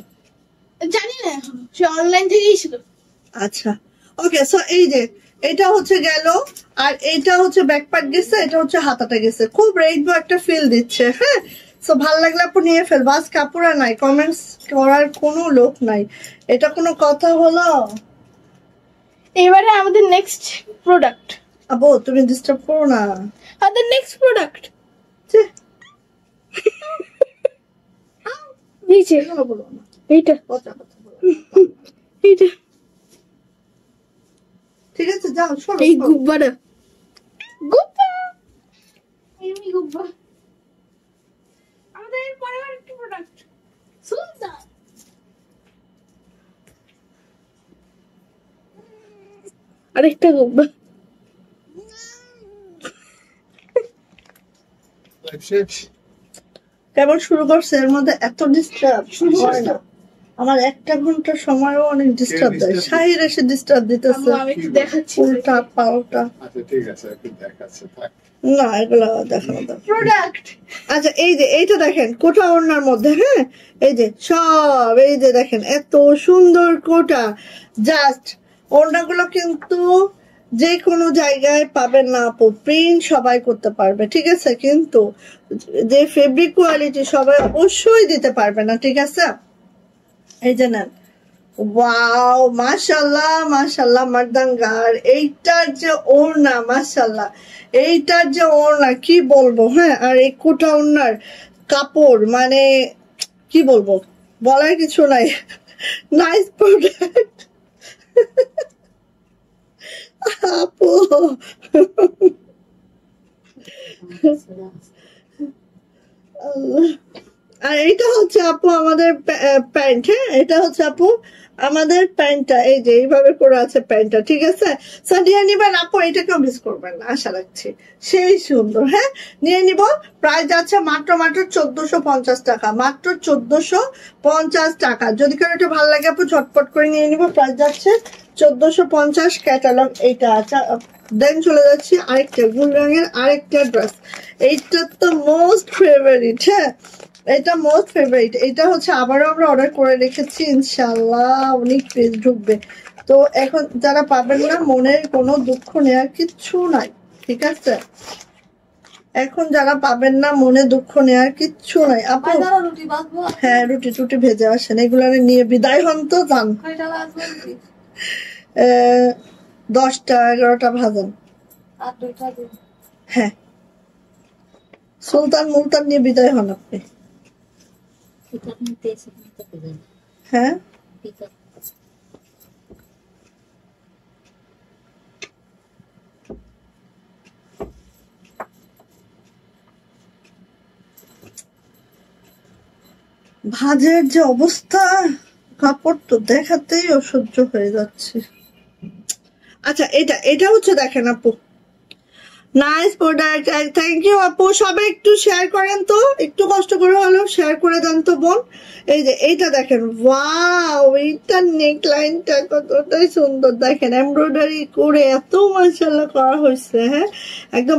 জানি না এখন, সে অনলাইন থেকেই ছিল। আচ্ছা ওকে। সো এই যে এটা হচ্ছে গেল, আর এটা হচ্ছে ব্যাক পার্ট গেছে, এটা হচ্ছে হাতাটা গেছে, খুব রেইনবো একটা ফিল দিচ্ছে। হ্যাঁ সো ভালো লাগলে আপু নিয়ে ফেলবো। আজ কাপড় নাই, কমেন্টস করার কোনো লোক নাই, এটা কোনো কথা হলো? এবারে আমাদের নেক্সট প্রোডাক্ট। আপু তুমি ডিস্টার্ব করো না। আমাদের নেক্সট প্রোডাক্ট ছি, নিচে এগুলো বলো না। এইটা পচা কথা বলো। এইটা ঠিক আছে যাও সরো এই সরো। গুব্বাটা গুব্বা এমনি গুব্বা। আমাদের এরপরে আরেকটা প্রোডাক্ট সুলতান। আরেকটা গুব্বা। কেবল শুরু করছে এর মধ্যে এত ডিস্টার্ব হয় না। আমার 1 ঘন্টা সময়ও অনেক ডিস্টার্ব দেয়। শাহির এসে ডিস্টার্ব দিতেছে আমি একটু দেখাচ্ছি উল্টা পাল্টা। আচ্ছা ঠিক আছে একটু দেখাচ্ছে থাক। না এগুলো দেখানো দরকার। প্রোডাক্ট। আচ্ছা এই যে এইটা দেখেন কোটা ওড়নার মধ্যে, হ্যাঁ এই যে সব এই যে দেখেন এত সুন্দর কোটা। জাস্ট ওড়নাগুলো কিন্তু যে কোনো জায়গায় পাবেন না আপু, প্রিন্ট সবাই করতে পারবে ঠিক আছে, কিন্তু যে ফেব্রিক কোয়ালিটি সবাই অবশ্যই দিতে পারবে না ঠিক আছে। এই যে নেন, ওয়াও মাশাআল্লাহ মাশাআল্লাহ মার্দাঙ্গার। এইটার যে ওড়না মাশাআল্লাহ, এইটার যে ওড়না কি বলবো, হ্যাঁ। আর এই কোটা ওড়নার কাপড় মানে কি বলবো, বলার কিছু নাই। নাইস প্রোডাক্ট আপু। আল্লাহ। আর এটা হচ্ছে আপু আমাদের প্যান্ট, হ্যাঁ এটা হচ্ছে আপু আমাদের প্যান্টটা, এই যে এইভাবে করে আছে প্যান্টটা ঠিক আছে। সো নিয়ে নিবেন আপু, এটাকেও মিস করবেন না আশা রাখছি। সেই সুন্দর, হ্যাঁ নিয়ে নিব। প্রাইস যাচ্ছে মাত্র 1450 টাকা, মাত্র 1450 টাকা। যদি কারো এটা ভালো লাগে আপু ঝটপট করে নিয়ে নিব। প্রাইস যাচ্ছে 1450 ক্যাটালগ এইটা। আচ্ছা দেন চলে যাচ্ছি আরেকটা গুল রঙের আরেকটা ড্রেস। এইটা তো মোস্ট ফেভারিট, হ্যাঁ এটা মোস্ট ফেভারিট। এটা হচ্ছে আবারও আমরা অর্ডার করে রেখেছি, ইনশাল্লাহ অনেক পেজ ঢুকবে। তো এখন যারা পাবেন না মনের কোনো দুঃখ নেওয়ার কিচ্ছু নাই ঠিক আছে। এখন যারা পাবেন না মনে দুঃখ নেওয়ার কিচ্ছু নাই আপু। রুটি বাঁধবো। হ্যাঁ রুটি টুটি ভেজে আসেন, এগুলো নিয়ে বিদায় হন তো যান। 10টা 11টা ভাজান। আর 2টা দিন। হ্যাঁ সুলতান মুলতান নিয়ে বিদায় হন আপনি। হ্যাঁ ভাজের যে অবস্থা, কাপড় তো দেখাতেই অসহ্য হয়ে যাচ্ছে। আচ্ছা এটা হচ্ছে দেখেন আপু, নাইস প্রোডাক্ট, থ্যাংক ইউ আপু। সবাই একটু শেয়ার করেন তো, একটু কষ্ট করে হলেও শেয়ার করে দেন তো বোন। এই যে এইটা দেখেন, ওয়াও এইটার নেক লাইনটা কতটাই সুন্দর দেখেন, এমব্রয়ডারি করে এত মাশাআল্লাহ করা হয়েছে, হ্যাঁ একদম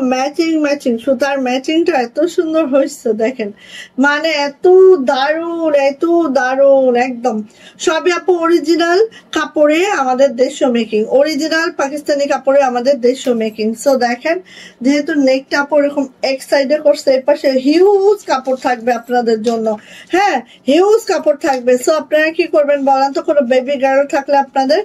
ম্যাচিং সুতার ম্যাচিংটা এত সুন্দর হয়েছে দেখেন, মানে এত দারুণ একদম। সবই আপু অরিজিনাল কাপড়ে আমাদের দেশীয় মেকিং, অরিজিনাল পাকিস্তানি কাপড়ে আমাদের দেশীয় মেকিং। সো দেখেন যেহেতু নেকটা আপু এরকম এক সাইডে করছে, এর পাশে হিউজ কাপড় থাকবে আপনাদের জন্য, হ্যাঁ হিউজ কাপড় থাকবে। সো আপনারা কি করবেন বলেন তো, কোনো বেবি গার্ল থাকলে আপনাদের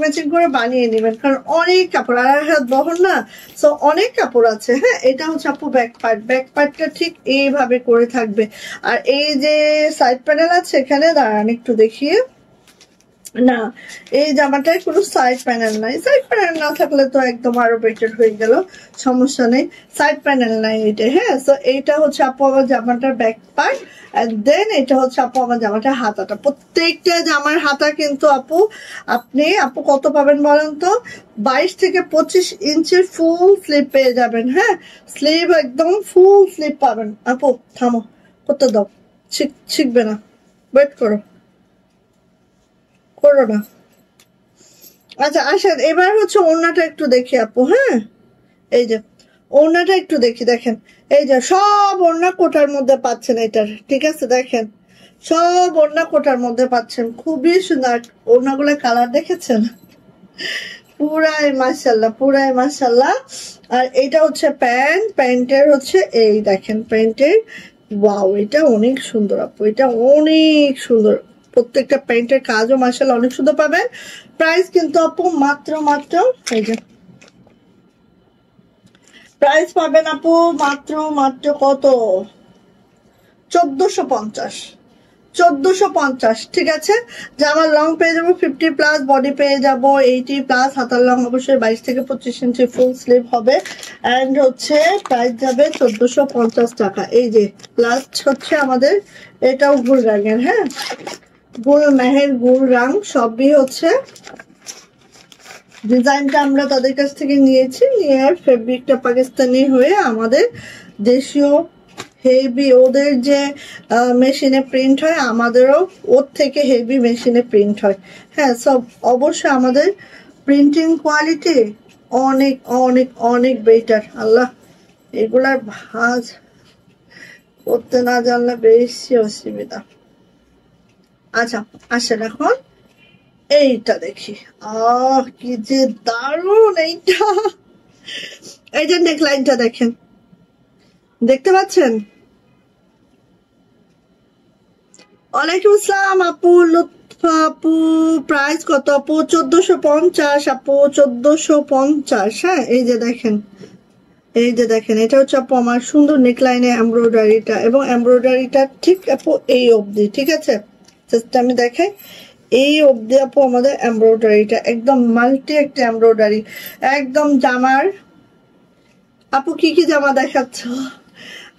ম্যাচিং করে বানিয়ে নেবেন, কারণ অনেক কাপড় 2.5 হাত বহর না। সো অনেক কাপড় আছে, হ্যাঁ এটা হচ্ছে আপু ব্যাক পার্টটা ঠিক এইভাবে করে থাকবে। আর এই যে সাইড প্যানেল আছে এখানে, দাঁড়ান একটু দেখিয়ে, না এই জামাটায় কোনো সাইড প্যানেল নাই। সাইড প্যানেল না থাকলে তো একদম আরো বেটার হয়ে গেল, সমস্যা নেই, সাইড প্যানেল নাই এটা, হ্যাঁ। সো এইটা হচ্ছে আপু আমার জামাটার ব্যাক পার্ট, এন্ড দেন এটা হচ্ছে আপু আমার জামাটার হাতাটা। প্রত্যেকটা জামার হাতা কিন্তু আপু কত পাবেন বলেন তো, 22 থেকে 25 ইঞ্চির ফুল স্লিপ পেয়ে যাবেন, হ্যাঁ স্লিভ একদম ফুল স্লিপ পাবেন। আপু থামো, করতে দাও, শিখবে না, ওয়েট করো না। আচ্ছা আসেন এবার হচ্ছে ওড়নাটা একটু দেখি আপু, হ্যাঁ এই যে ওড়নাটা একটু দেখি, দেখেন এই যে সব ওড়না কোটার মধ্যে পাচ্ছেন এটার, ঠিক আছে দেখেন সব ওড়না কোটার মধ্যে পাচ্ছেন, খুবই সুন্দর। ওড়নাগুলো কালার দেখেছেন, পুরাই মাশাআল্লাহ। আর এটা হচ্ছে প্যান্টের হচ্ছে এই দেখেন প্যান্টের, ওয়াও এটা অনেক সুন্দর আপু, এটা অনেক সুন্দর, প্রত্যেকটা প্যান্টের কাজও মাশাআল্লাহ অনেক সুন্দর পাবেন। প্রাইস কিন্তু আপু মাত্র এই যে প্রাইস পাবেন আপু মাত্র কত, 1450, ঠিক আছে। জামার লং পেয়ে যাবো 50+, বডি পেয়ে যাবো 80+, হাতার লং অবশ্যই 22 থেকে 25 ইঞ্চি ফুল স্লিভ হবে। এন্ড হচ্ছে প্রাইস যাবে 1450 টাকা। এই যে লাস্ট হচ্ছে আমাদের এটাও গুল রঙের, হ্যাঁ গুল মেহের গুল রং সবই হচ্ছে ডিজাইনটা আমরা তাদের কাছ থেকে নিয়েছি, নিয়ে ফেব্রিকটা পাকিস্তানি হয়ে আমাদের দেশীয় হেভি, ওদের যে মেশিনে প্রিন্ট হয় আমাদেরও ওর থেকে হেভি মেশিনে প্রিন্ট হয়। হ্যাঁ সব অবশ্যই আমাদের প্রিন্টিং কোয়ালিটি অনেক অনেক অনেক বেটার। আল্লাহ এগুলার ভাঁজ করতে না জানলে বেশি অসুবিধা। আচ্ছা আসেন এখন এইটা দেখি, কি যে দারুন এইটা। এই যে নেকলাইনটা দেখেন, দেখতে পাচ্ছেন? ওয়ালাইকুম আসসালাম আপু, লুৎফা আপু। প্রাইস কত আপু? 1450 আপু, 1450। হ্যাঁ এই যে দেখেন, এটা হচ্ছে আপু আমার সুন্দর নেকলাইনে এমব্রয়ডারিটা, এবং এমব্রয়ডারিটা ঠিক আপু এই অবধি, ঠিক আছে। জাস্ট আমি দেখাই, এই অবধি আপু আমাদের এমব্রয়ডারিটা একদম মাল্টি একটা এমব্রয়ডারি একদম জামার। আপু কি কি জামা দেখাচ্ছ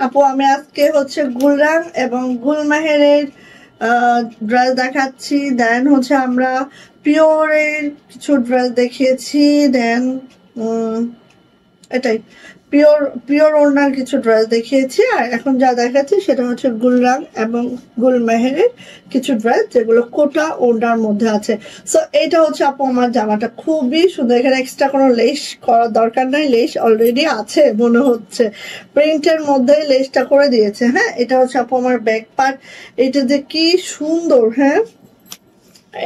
আপু? আমি আজকে হচ্ছে গুলরাং এবং গুলমেহেরের ড্রেস দেখাচ্ছি, দেন হচ্ছে আমরা পিওরের কিছু ড্রেস দেখিয়েছি, দেন এটাই পিওর ওড়নার কিছু ড্রেস দেখিয়েছি। আর এখন যা দেখাচ্ছি সেটা হচ্ছে গুলরাং এবং গুলমেহেরের কিছু ড্রেস যেগুলো কোটা ওড়নার মধ্যে আছে। সো এটা হচ্ছে আপু আমার জামাটা খুবই সুন্দর, এখানে এক্সট্রা কোনো লেস করার দরকার নাই, লেস অলরেডি আছে মনে হচ্ছে, প্রিন্টের মধ্যে লেসটা করে দিয়েছে। হ্যাঁ এটা হচ্ছে আপু আমার ব্যাক পার্ট, এটা যে কি সুন্দর। হ্যাঁ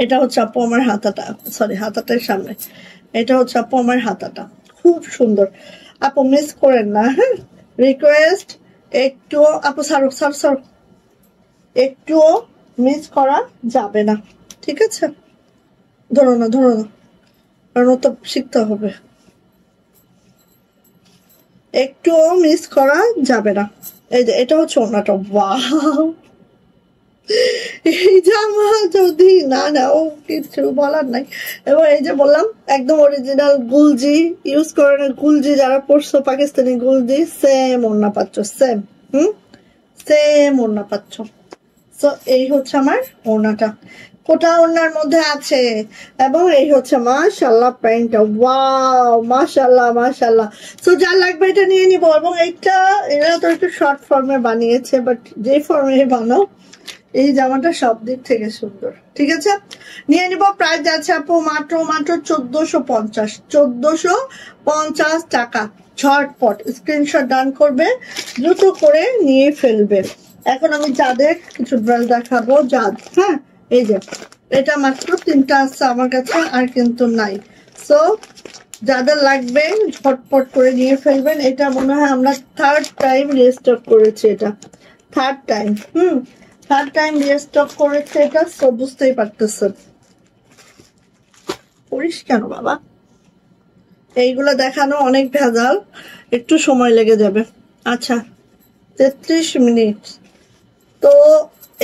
এটা হচ্ছে আপু আমার হাতাটা, সরি হাতাটার সামনে, এটা হচ্ছে আপু আমার হাতাটা, খুব সুন্দর। আপু মিস করেন না, হ্যাঁ রিকোয়েস্ট, একটু আপু সর একটুও মিস করা যাবে না, ঠিক আছে। ধরো না কারণ তো শিখতে হবে, একটুও মিস করা যাবে না। এই যে এটা হচ্ছে ওনাটা, ওয়াও এই জামা যদি না নাও কিছু বলার নাই। এবং এই যে বললাম একদম অরিজিনাল গুলজি ইউজ করে না, গুলজি যারা পড়ছো পাকিস্তানি গুলজি, সেম ওড়না পাচ্ছ, সেম ওড়না পাচ্ছ। তো এই হচ্ছে আমার ওড়নাটা, কোটা ওড়নার মধ্যে আছে। এবং এই হচ্ছে মাশাআল্লাহ প্যান্টটা, ওয়াও মাশাআল্লাহ। তো যা লাগবে এটা নিয়ে নিবো। এবং এরা তো একটু শর্ট ফর্মে বানিয়েছে, বাট যে ফর্মে বানাও এই জামাটা সব দিক থেকে সুন্দর, ঠিক আছে নিয়ে নিব। প্রাইস যাচ্ছে আপু মাত্র 1450 টাকা। ঝটপট স্ক্রিনশট ডান করবে, দ্রুত করে নিয়ে ফেলবে। এখন আমি যাদের কিছু ড্রেস দেখাবো, হ্যাঁ এই যে এটা মাত্র 3টা আছে আমার কাছে, আর কিন্তু নাই। সো যাদের লাগবে ঝটপট করে নিয়ে ফেলবেন। এটা মনে হয় আমরা থার্ড টাইম রিস্টক করেছি, এটা থার্ড টাইম রিস্টক করেছে এটা। সো বুঝতেই পারতেছেন, করিস কেন বাবা, এইগুলো দেখানো অনেক ভেজাল, একটু সময় লেগে যাবে। আচ্ছা 33 মিনিট। তো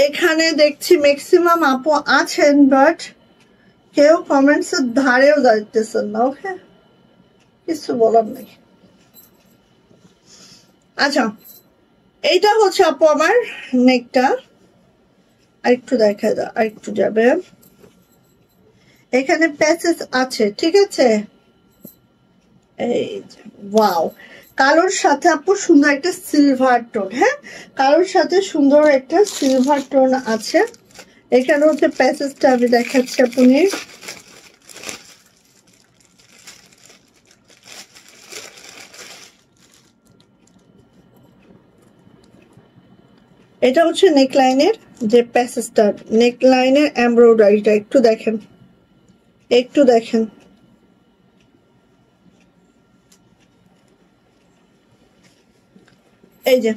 এখানে দেখছি ম্যাক্সিমাম আপু আছেন, বাট কেউ কমেন্টস এর ধারেও যাইতেছেন না। ওকে কিছু বলার নেই। আচ্ছা এইটা হচ্ছে আপু আমার নেকটা, আরেকটু দেখা যায়, আরেকটু যাবে, এখানে প্যাচেস আছে, ঠিক আছে। এই ওয়াও, কালোর সাথে আপু সুন্দর একটা সিলভার টোন, হ্যাঁ কালোর সাথে সুন্দর একটা সিলভার টোন আছে। এখানে হচ্ছে প্যাচেসটা আমি দেখাচ্ছি আপনি, এটা হচ্ছে নেকলাইনের যে প্যাসেজটা, নেকলাইনের এমব্রয়ডারিটা একটু দেখেন, এই যে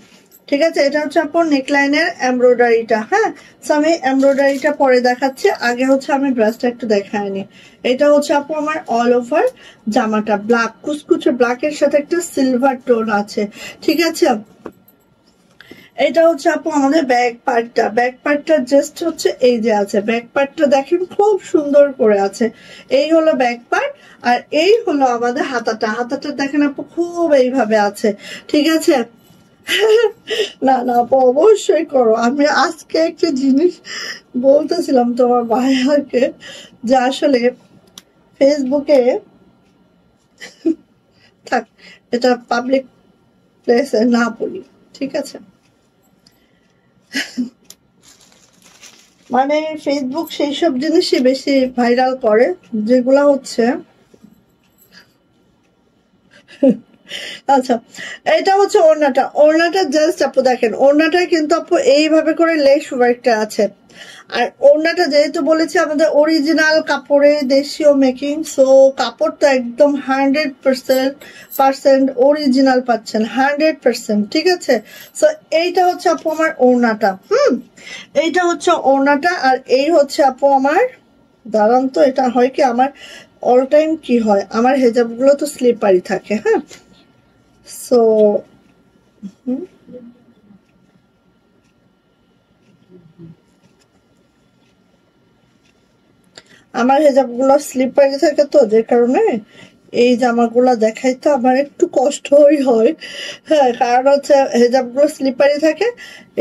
ঠিক আছে, এটা হচ্ছে আপনার নেকলাইনের এমব্রয়ডারিটা। হ্যাঁ, সো আমি এমব্রয়ডারিটা পরে দেখাচ্ছি, আগে হচ্ছে আমি ড্রেসটা একটু দেখাইনি। এটা হচ্ছে আপু আমার অল ওভার জামাটা ব্ল্যাক, কুচকুচে ব্ল্যাকের সাথে একটা সিলভার টোন আছে। ঠিক আছে, এটা হচ্ছে আপু আমাদের ব্যাক পার্টটা। ব্যাক পার্টটা জাস্ট হচ্ছে এই যে আছে, ব্যাক পার্টটা দেখেন খুব সুন্দর করে আছে। এই হলো ব্যাক পার্ট, আর এই হলো আমাদের হাতাটা। হাতাটা দেখেন আপু খুব এইভাবে আছে। ঠিক আছে, না না আপু অবশ্যই করো। আমি আজকে একটা জিনিস বলতেছিলাম তোমার ভাইয়াকে, যে আসলে ফেসবুকে থাক, এটা পাবলিক প্লেসে না বলি। ঠিক আছে, মানে ফেসবুক সেই সব জিনিসই বেশি ভাইরাল করে যেগুলা হচ্ছে আচ্ছা, এটা হচ্ছে ওড়নাটা। ওড়নাটা জাস্ট আপু দেখেন, ওড়নাটা কিন্তু আপু এইভাবে করে লেস ওয়ার্কটা আছে। আর ওড়নাটা যেহেতু বলেছি আমাদের অরিজিনাল কাপড়ে দেশীয় মেকিং, সো কাপড়টা একদম 100% অরিজিনাল পাচ্ছেন, 100%। ঠিক আছে, সো এইটা হচ্ছে আপু আমার ওড়নাটা। এইটা হচ্ছে ওড়নাটা, আর এই হচ্ছে আপু আমার, দাঁড়ান তো, এটা হয় কি আমার অল টাইম কি হয়, আমার হেজাবগুলো তো স্লিপারি থাকে। হ্যাঁ, সো আমার হেজাবগুলো স্লিপারি থাকে, তো যে কারণে এই জামাগুলো দেখাইতে আমার একটু কষ্টই হয়। হ্যাঁ, কারণ হচ্ছে হেজাবগুলো স্লিপারি থাকে,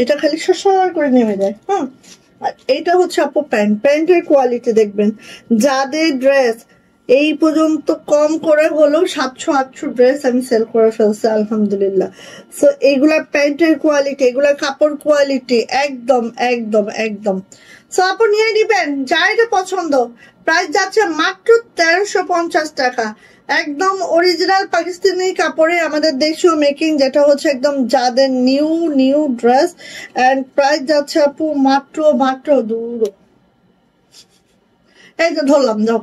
এটা খালি সর করে নেমে যায়। আর এইটা হচ্ছে আপু প্যান্ট। প্যান্টের কোয়ালিটি দেখবেন, যাদের ড্রেস এই পর্যন্ত কম করে হলেও 700-800 ড্রেস আমি সেল করে ফেলছি আলহামদুলিল্লাহ। সো এইগুলা প্যান্টের কোয়ালিটি, এগুলা কাপড় কোয়ালিটি একদম একদম একদম। সো আপু নিয়ে নিবেন, যা এটা পছন্দ। প্রাইস যাচ্ছে মাত্র 1350 টাকা, একদম অরিজিনাল পাকিস্তানি কাপড়ে আমাদের দেশীয় মেকিং, যেটা হচ্ছে একদম যাদের নিউ ড্রেস। এন্ড প্রাইস যাচ্ছে আপু মাত্র দূর, এই যে ধরলাম যাও,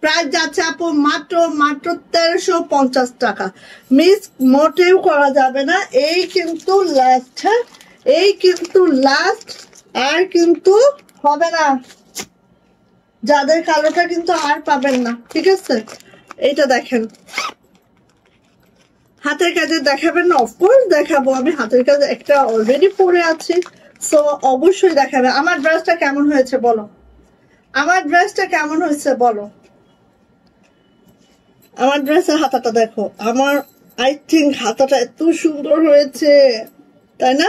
প্রাইস যাচ্ছে আপু মাত্র 1350 টাকা। মিস মোটেও করা যাবে না। এই কিন্তু লাস্ট, হ্যাঁ এই কিন্তু লাস্ট, আর কিন্তু হবে না, যাদের কালোটা কিন্তু আর পাবেন না। ঠিক আছে, এইটা দেখেন, হাতের কাজে দেখাবেন না? অফকোর্স দেখাবো, আমি হাতের কাজ একটা অলরেডি পরে আছি, সো অবশ্যই দেখাবে। আমার ড্রেসটা কেমন হয়েছে বলো, আমার ড্রেসটা কেমন হয়েছে বলো। আমার ড্রেসের হাতাটা দেখো, আমার আই থিঙ্ক হাতাটা এত সুন্দর হয়েছে, তাই না?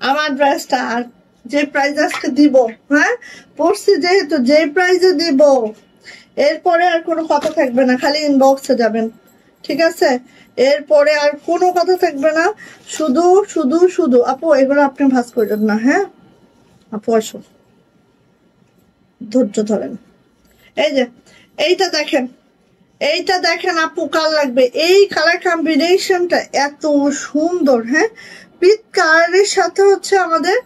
আমার ড্রেসটা আর যে প্রাইস আজকে দিব, হ্যাঁ পড়ছি যেহেতু, যে প্রাইসে দিব, এরপরে আর কোনো কথা থাকবে না, খালি ইনবক্সে যাবেন। ঠিক আছে, এরপরে আর কোনো কথা থাকবে না, শুধু শুধু শুধু। আপু এগুলো আপনি ভাঁজ করবেন না, হ্যাঁ আপু আসুন, ধৈর্য ধরেন। এই যে এইটা দেখেন, এইটা দেখেন আপু, কাল লাগবে। এই কালার কম্বিনেশনটা এত সুন্দর, হ্যাঁ পিচ কালারের সাথে হচ্ছে আমাদের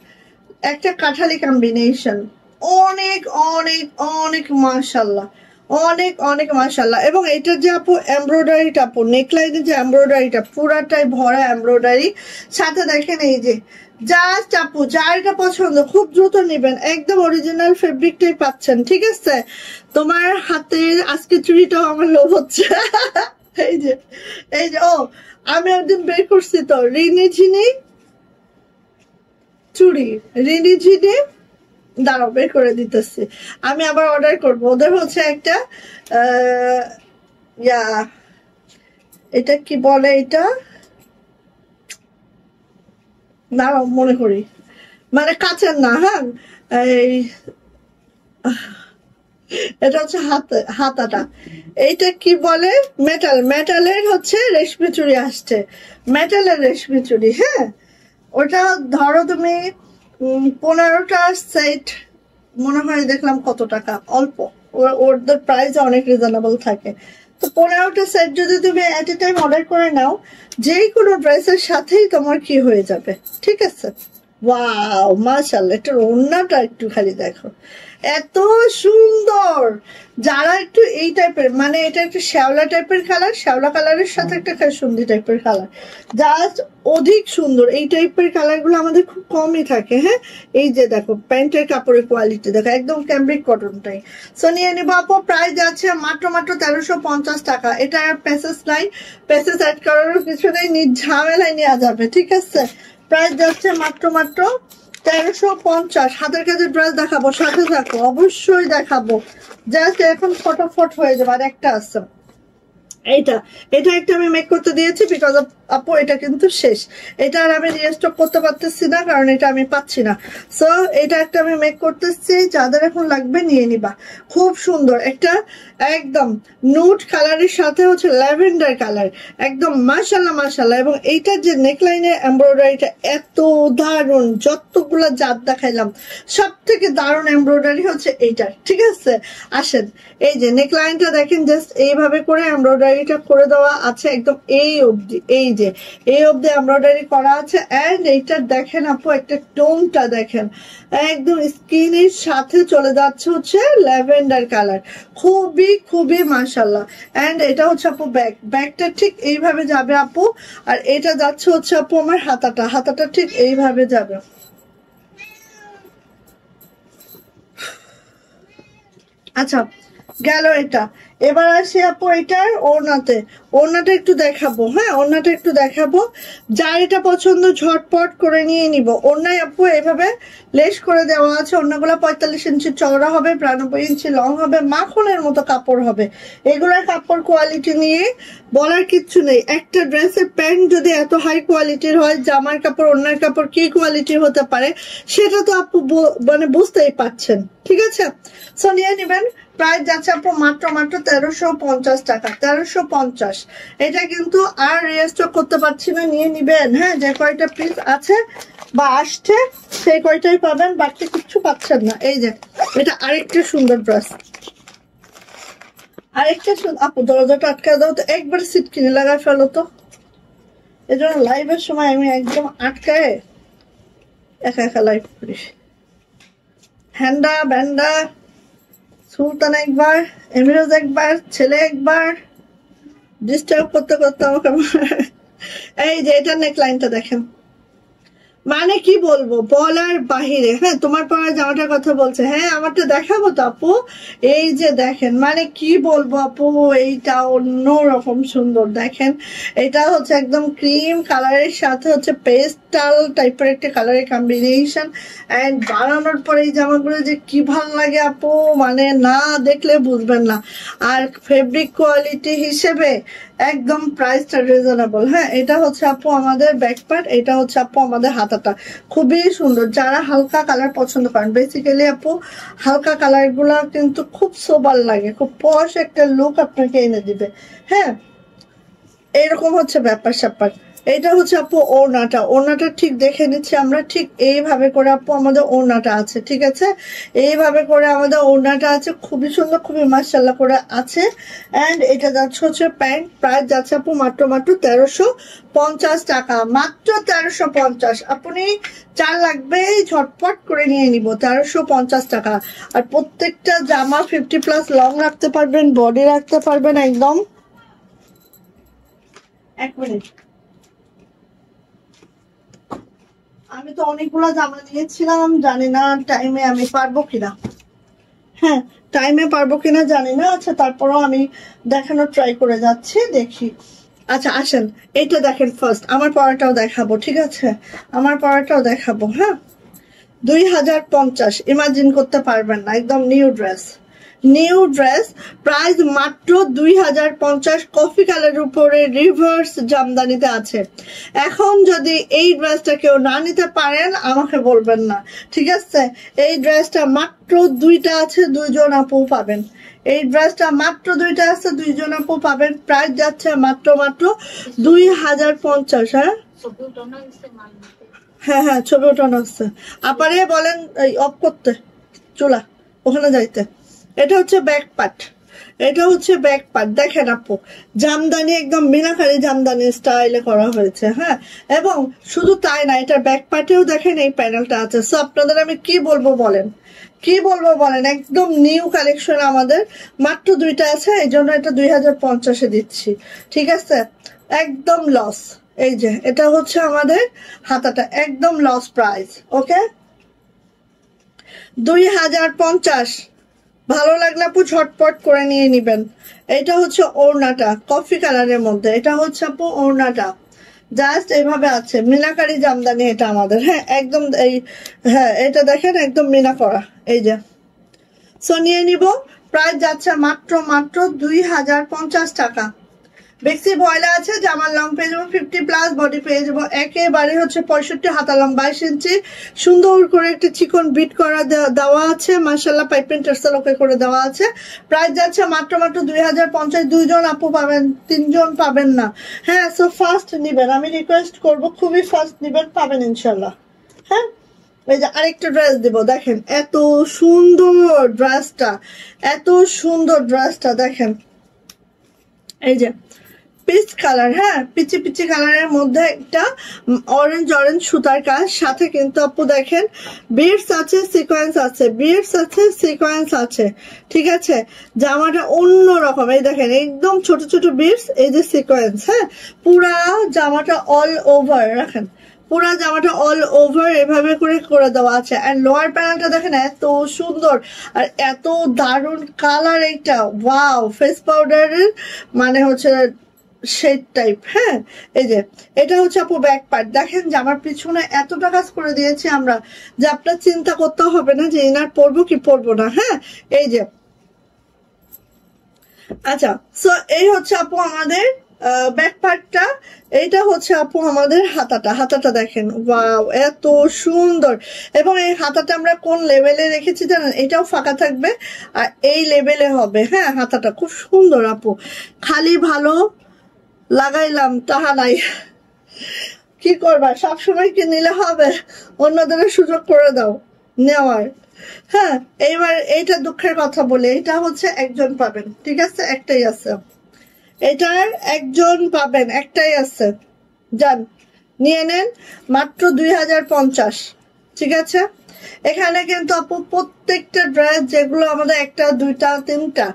একটা কাঠালি কম্বিনেশন, অনেক অনেক অনেক মাশাল্লাহ, অনেক অনেক মাশাল্লাহ। এবং এইটার যে আপু এমব্রয়ডারিটা, আপু নেকলাইনের যে এমব্রয়ডারিটা পুরাটাই ভরা এমব্রয়ডারি, সাথে দেখেন এই যে জাস্ট আপু যার এটা পছন্দ খুব দ্রুত নেবেন, একদম অরিজিনাল ফেব্রিকটাই পাচ্ছেন। ঠিক আছে, তোমার হাতের আজকে চুড়িটাও আমার লোভ হচ্ছে। এই যে ও আমি একদিন বের করছি তো রিনি ঝিনি চুড়ি, রিনি ঝিনি, দাঁড়াও বের করে দিতেছি, আমি আবার অর্ডার করবো। ওদের হচ্ছে একটা এটা কি বলে, এটা দাঁড়াও মনে করি, মানে কাচের না, হ্যাঁ এই এটা হচ্ছে হাতাটা, এইটা কি বলে, মেটালের হচ্ছে রেশমি চুড়ি আসছে, মেটালের রেশমি চুড়ি। হ্যাঁ ওটা ধরো তুমি 15টা সেট মনে হয় দেখলাম, কত টাকা, অল্প, ওদের প্রাইস অনেক রিজনেবল থাকে। তো 15টা সেট যদি তুমি এট এ টাইম অর্ডার করে নাও, যেই কোনো ড্রেসের সাথেই তোমার কি হয়ে যাবে। ঠিক আছে, ওয়াও মাশাআল্লাহ, এটার ওড়নাটা একটু খালি দেখো, এত সুন্দর। যারা একটু এই টাইপের, মানে এটা একটু শ্যাওলা টাইপের কালার, শ্যাওলা কালারের সাথে একটা খাসুন্দি টাইপের কালার, জাস্ট অধিক সুন্দর। এই টাইপের কালার গুলো আমাদের খুব কমই থাকে। হ্যাঁ, এই যে দেখো প্যান্টের কাপড়ের কোয়ালিটি দেখো, একদম ক্যামব্রিক কটনটাই। সো নিয়ে নিবো আপু, প্রাইস আছে মাত্র 1350 টাকা। এটা আর প্যাসেজ নাই, প্যাসেজ অ্যাড করারও কিছু নেই, ঝামেলায় নেওয়া যাবে। ঠিক আছে, প্রাইস যাচ্ছে মাত্র 1350। হাতের কাজের ড্রেস দেখাবো, সাথে থাকো, অবশ্যই দেখাবো। জাস্ট এখন ফটোফট হয়ে যাবে। আর একটা আছে, এটা একটা আমি মেক করতে দিয়েছি বিকজ অফ আপু এটা কিন্তু শেষ, এটা আর আমি রিস্টক করতে পারতেছি না কারণ এটা আমি পাচ্ছি না। সো এটা একটা আমি মেক করতেছি, যাদের এখন লাগবে নিয়ে নিবা। খুব সুন্দর একটা একদম নুড কালারের সাথে হচ্ছে ল্যাভেন্ডার কালার, একদম মাশাআল্লাহ মাশাআল্লাহ। এবং এইটার যে নেকলাইনের এমব্রয়ডারিটা এত দারুণ, যতগুলা জাত দেখাইলাম সব থেকে দারুণ এমব্রয়ডারি হচ্ছে এইটার। ঠিক আছে, আসেন এই যে নেকলাইনটা দেখেন, জাস্ট এইভাবে করে এমব্রয়ডারিটা করে দেওয়া আছে একদম এই অবধি, এই যে এই অবধি এমব্রয়ডারি করা আছে। এন্ড এইটা দেখেন আপু, একটা টোনটা দেখেন, একদম স্কিনের সাথে চলে যাচ্ছে হচ্ছে ল্যাভেন্ডার কালার, খুবই খুবই মাশাআল্লাহ। এন্ড এটা হচ্ছে আপু ব্যাগটা ঠিক এইভাবে যাবে আপু, আর এটা যাচ্ছে হচ্ছে আপু আমার হাতাটা ঠিক এইভাবে যাবে। আচ্ছা গেল এটা। এবার আসি আপু এটার ওড়নাটা একটু দেখাবো। হ্যাঁ, ওড়নাটা একটু দেখাবো, যার এটা পছন্দ ঝটপট করে নিয়ে নিব। ওড়নায় আপু এইভাবে লেস করে দেওয়া আছে। ওড়নাগুলো 45 ইঞ্চি চওড়া হবে, 92 ইঞ্চি লং হবে, মাখনের মতো কাপড় হবে। এগুলোর কাপড় কোয়ালিটি নিয়ে বলার কিচ্ছু নেই। একটা ড্রেসের প্যান্ট যদি এত হাই কোয়ালিটির হয়, জামার কাপড় ওড়নার কাপড় কি কোয়ালিটির হতে পারে সেটা তো আপু মানে বুঝতেই পাচ্ছেন। ঠিক আছে, সো নিয়ে নেবেন। প্রাইস যাচ্ছে আপু মাত্র 1350 টাকা, 1350। এটা কিন্তু আর রিস্টক করতে পারছি না, নিয়ে নিবেন। হ্যাঁ, যে কয়টা পিস আছে বা আসছে সেই কয়টাই পাবেন, বাকি কিচ্ছু পাচ্ছেন না। এই যে এটা আরেকটা সুন্দর ড্রেস, আরেকটা আপু দরজাটা আটকা দাও তো, একবার সিট কিনে লাগায় ফেলো তো। এই জন্য লাইভের সময় আমি একদম আটকায় একা একা লাইভ করি। হ্যান্ডা ব্যান্ডা সুলতান একবার, এমিরোজ একবার, ছেলে একবার, ডিস্টার্ব করতে করতে আমাকে। এই যে এটা নেকলাইনটা দেখেন, মানে কি বলবো বলার বাহিরে। হ্যাঁ, তোমার পরা জামাটার কথা বলছে, হ্যাঁ আমারটা দেখাবো তো আপু। এই যে দেখেন, মানে কি বলবো আপু, এইটা অন্যরকম সুন্দর। দেখেন এটা হচ্ছে একদম ক্রিম কালারের সাথে হচ্ছে পেস্টাল টাইপের একটা কালারের কম্বিনেশন। এন্ড বানানোর পরে এই জামাগুলো যে কি ভালো লাগে আপু, মানে না দেখলে বুঝবেন না। আর ফেব্রিক কোয়ালিটি হিসেবে একদম প্রাইসটা রিজনেবল। হ্যাঁ, এটা হচ্ছে আপু আমাদের ব্যাক পার্ট, এটা হচ্ছে আপু আমাদের হাতাটা, খুবই সুন্দর। যারা হালকা কালার পছন্দ করেন, বেসিক্যালি আপু হালকা কালার গুলা কিন্তু খুব সোবার লাগে, খুব পশ একটা লুক আপনাকে এনে দিবে। হ্যাঁ, এরকম হচ্ছে ব্যাপার স্যাপার। এটা হচ্ছে আপু ওড়নাটা ঠিক দেখে নিচ্ছি আমরা, ঠিক এইভাবে করে আপু আমাদের ওড়নাটা আছে। ঠিক আছে, এইভাবে করে আমাদের ওড়নাটা আছে, খুবই সুন্দর, খুবই মাশাআল্লাহ করে আছে। এন্ড এটা যাচ্ছে হচ্ছে প্যান্ট, প্রাইস যাচ্ছে আপু মাত্র 1350 টাকা, মাত্র 1350। আপনি চার লাগবে ঝটপট করে নিয়ে নিব, 1350 টাকা। আর প্রত্যেকটা জামা 50+ লং রাখতে পারবেন, বডি রাখতে পারবেন একদম। এক মিনিট, আমি তো অনেকগুলো জামা নিয়েছিলাম, জানি না টাইমে আমি পারবো কিনা। হ্যাঁ, টাইমে পারবো কিনা জানি না। আচ্ছা, তারপরও আমি দেখানোর ট্রাই করে যাচ্ছি, দেখি। আচ্ছা আসেন, এইটা দেখেন ফার্স্ট, আমার পড়াটাও দেখাবো। ঠিক আছে, আমার পড়াটাও দেখাবো। হ্যাঁ, 2050, ইমাজিন করতে পারবেন না, একদম নিউ ড্রেস। প্রাইস মাত্র 2050। কফি কালারের উপরে রিভার্স জামদানিতে আছে। এখন যদি এই ড্রেসটা কেউ না নিতে পারেন আমাকে বলবেন না। ঠিক আছে, এই ড্রেসটা মাত্র দুইটা আছে, দুইজন আপু পাবেন। এই ড্রেসটা মাত্র দুইটা আছে, দুইজন আপু পাবেন। প্রাইস যাচ্ছে মাত্র 2050। হ্যাঁ, ছবি ওঠানো হচ্ছে। আপারে বলেন অফ করতে, চুলা ওখানে যাইতে। এটা হচ্ছে ব্যাক পার্ট, এটা হচ্ছে ব্যাক পার্ট, দেখেন আপু জামদানি একদম মিনাকারি জামদানি স্টাইলে করা হয়েছে। হ্যাঁ, এবং শুধু তাই না, এটা ব্যাক পার্টেও দেখেন এই প্যানেলটা আছে। সো আপনাদের আমি কি বলবো বলেন, একদম নিউ কালেকশন আমাদের, মাত্র 2টা আছে, এই জন্য এটা 2050-এ দিচ্ছি। ঠিক আছে, একদম লস। এই যে এটা হচ্ছে আমাদের হাতাটা, একদম লস প্রাইস। ওকে, 2050। ভালো লাগলে আপু ঝটপট করে নিয়ে নিবেন। এটা হচ্ছে ওড়নাটা কফি কালারের মধ্যে, এটা হচ্ছে আপু ওড়নাটা জাস্ট এইভাবে আছে, মিনাকারি জামদানি এটা আমাদের। হ্যাঁ, একদম এই, হ্যাঁ এটা দেখেন একদম মিনা করা, এই যে। সো নিয়ে নিব, প্রাইস যাচ্ছে মাত্র 2050 টাকা। বেক্সি ভয়লা আছে, জামার লং পেয়ে যাবো 50+, বডি পেয়ে যাবো একেবারে হচ্ছে 65, হাতা লং 22 ইঞ্চি। সুন্দর করে একটা চিকন বিট করা দেওয়া আছে, মাশাআল্লাহ পাইপিং টার্সেল ওকে করে দেওয়া আছে। প্রাইস যাচ্ছে মাত্র 2050। 2জন আপু পাবেন, 3জন পাবেন না। হ্যাঁ, সো ফার্স্ট নিবেন, আমি রিকোয়েস্ট করব খুবই ফার্স্ট নিবেন, পাবেন ইনশাল্লাহ। হ্যাঁ, এই যে আরেকটা ড্রেস দিব, দেখেন এত সুন্দর ড্রেসটা, দেখেন এই যে পিচ কালার। হ্যাঁ, পিচি কালারের মধ্যে একটা অরেঞ্জ সুতার কাজ, সাথে কিন্তু আপু দেখেন বিডস আছে, সিকোয়েন্স আছে। ঠিক আছে, জামাটা অন্য রকম, এই দেখেন একদম ছোট ছোট বিডস, এই যে সিকোয়েন্স। হ্যাঁ, পুরা জামাটা অল ওভার, রাখেন পুরা জামাটা অল ওভার এভাবে করে দেওয়া আছে। আর লোয়ার প্যানেলটা দেখেন এত সুন্দর আর এত দারুণ কালার, এইটা ওয়াও, ফেস পাউডারের মানে হচ্ছে শেড টাইপ। হ্যাঁ, এই যে এটা হচ্ছে আপু ব্যাক পার্ট, দেখেন জামার পিছনে এতটা কাজ করে দিয়েছি আমরা যে আপনার চিন্তা করতে হবে না যে ইনার পরবো কি পরবো না। হ্যাঁ, এই যে আচ্ছা, সো এই হচ্ছে আপু আমাদের ব্যাক পার্টটা। এইটা হচ্ছে আপু আমাদের হাতাটা দেখেন, ওয়াও এত সুন্দর। এবং এই হাতাটা আমরা কোন লেভেলে রেখেছি জানেন, এটাও ফাঁকা থাকবে আর এই লেভেলে হবে। হ্যাঁ, হাতাটা খুব সুন্দর আপু, খালি ভালো লাগাইলাম তাহা নাই, কি করবা, সবসময় কি নিলে হবে, অন্যদের সুযোগ করে দাও নেওয়ার। হ্যাঁ, এইবার এইটা দুঃখের কথা বলে, এটা হচ্ছে একজন পাবেন। ঠিক আছে, একটাই আছে, এটার একজন পাবেন, একটাই আছে, যান নিয়ে নেন, মাত্র 2050। ঠিক আছে, এখানে কিন্তু আপু প্রত্যেকটা ড্রেস যেগুলো আমাদের 1টা 2টা 3টা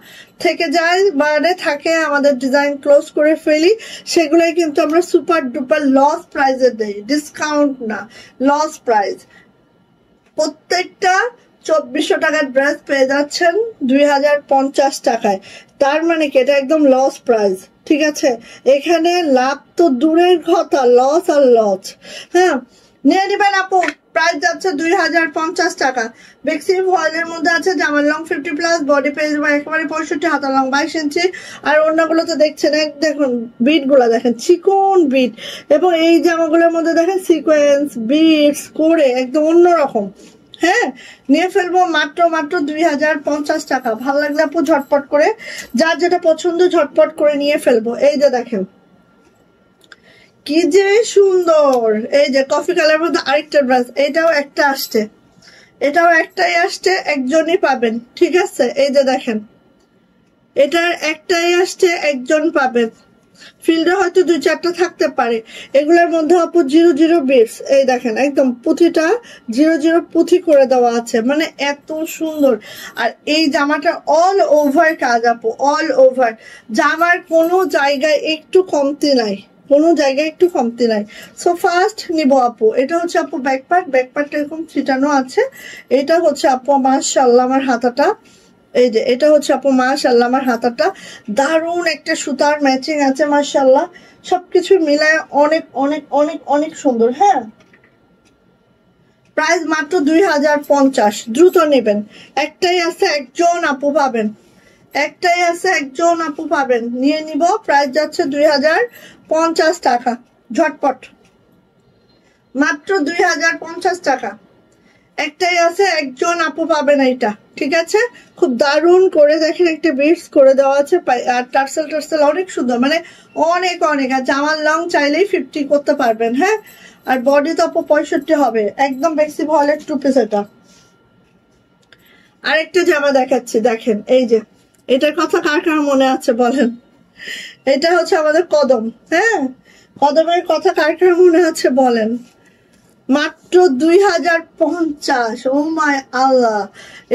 থেকে যায় মানে থাকে, আমাদের ডিজাইন ক্লোজ করে ফেলি, সেগুলোই কিন্তু আমরা সুপার ডুপার লস প্রাইসে দেই, ডিসকাউন্ট না, লস প্রাইস। প্রত্যেকটা 2400 টাকার ড্রেস পেয়ে যাচ্ছেন 2050 টাকায়, তার মানে কি এটা একদম লস প্রাইস। ঠিক আছে, এখানে লাভ তো দূরের কথা, লস আর লস। হ্যাঁ, নিয়ে নিবেন আপু, প্রাইস যাচ্ছে 2050 টাকা। বেক্সি ফয়েলের মধ্যে আছে, জামার লং 50+, বডি পেয়ে যাবে একেবারে 65, হাতা লং 22 ইঞ্চি। আর অন্যগুলো তো দেখছেন, দেখুন বিট গুলা দেখেন, চিকন বিট, এবং এই জামাগুলোর মধ্যে দেখেন সিকোয়েন্স বিটস করে একদম অন্যরকম। হ্যাঁ, নিয়ে ফেলবো মাত্র 2050 টাকা। ভালো লাগলে আপু ঝটপট করে, যার যেটা পছন্দ ঝটপট করে নিয়ে ফেলবো। এই যে দেখেন কি যে সুন্দর, এই যে কফি কালার মধ্যে আরেকটা ড্রেস, এটাও একটা আসছে, এটাও একটাই আসছে, একজনই পাবেন। ঠিক আছে, এই যে দেখেন এটার একটাই আসছে, একজন পাবেন। ফিল্ডে হয়তো 2-4টা থাকতে পারে, এগুলোর মধ্যে আপু 00 বিটস, এই দেখেন একদম পুঁথিটা 00 পুঁথি করে দেওয়া আছে, মানে এত সুন্দর। আর এই জামাটা অল ওভার কাজ আপু, অল ওভার, জামার কোনো জায়গায় একটু কমতি নাই, সো ফার্স্ট নিব আপু। এটা হচ্ছে আপু ব্যাক পার্ট এরকম ছিটানো আছে। এটা হচ্ছে আপু মাশাআল্লাহ আমার হাতাটা, এই যে এটা হচ্ছে আপু মাশাআল্লাহ আমার হাতাটা, দারুণ একটা সুতার ম্যাচিং আছে, মাশাআল্লাহ সবকিছু মিলায় অনেক অনেক অনেক অনেক সুন্দর। হ্যাঁ, প্রাইস মাত্র 2050, দ্রুত নেবেন, একটাই আছে, একজন আপু পাবেন, নিয়ে নিব। প্রাইস যাচ্ছে 2050 টাকা, ঝটপট মাত্র 2050 টাকা, একটাই আছে, একজন আপু পাবেন এইটা। ঠিক আছে, খুব দারুণ করে দেখেন একটা বিটস করে দেওয়া আছে, আর টার্সেল অনেক সুন্দর, মানে অনেক অনেক। আর জামার লং চাইলেই 50 করতে পারবেন। হ্যাঁ, আর বডি তো আপু 65 হবে, একদম বেক্সি ভয়েলের 2 পিস। এটা আরেকটা জামা দেখাচ্ছি, দেখেন এই যে এটার কথা কার কার মনে আছে বলেন? এটা হচ্ছে আমাদের কদম। হ্যাঁ, কদমের কথা কার কার মনে আছে বলেন? মাত্র 2050। ও মাই আল্লাহ,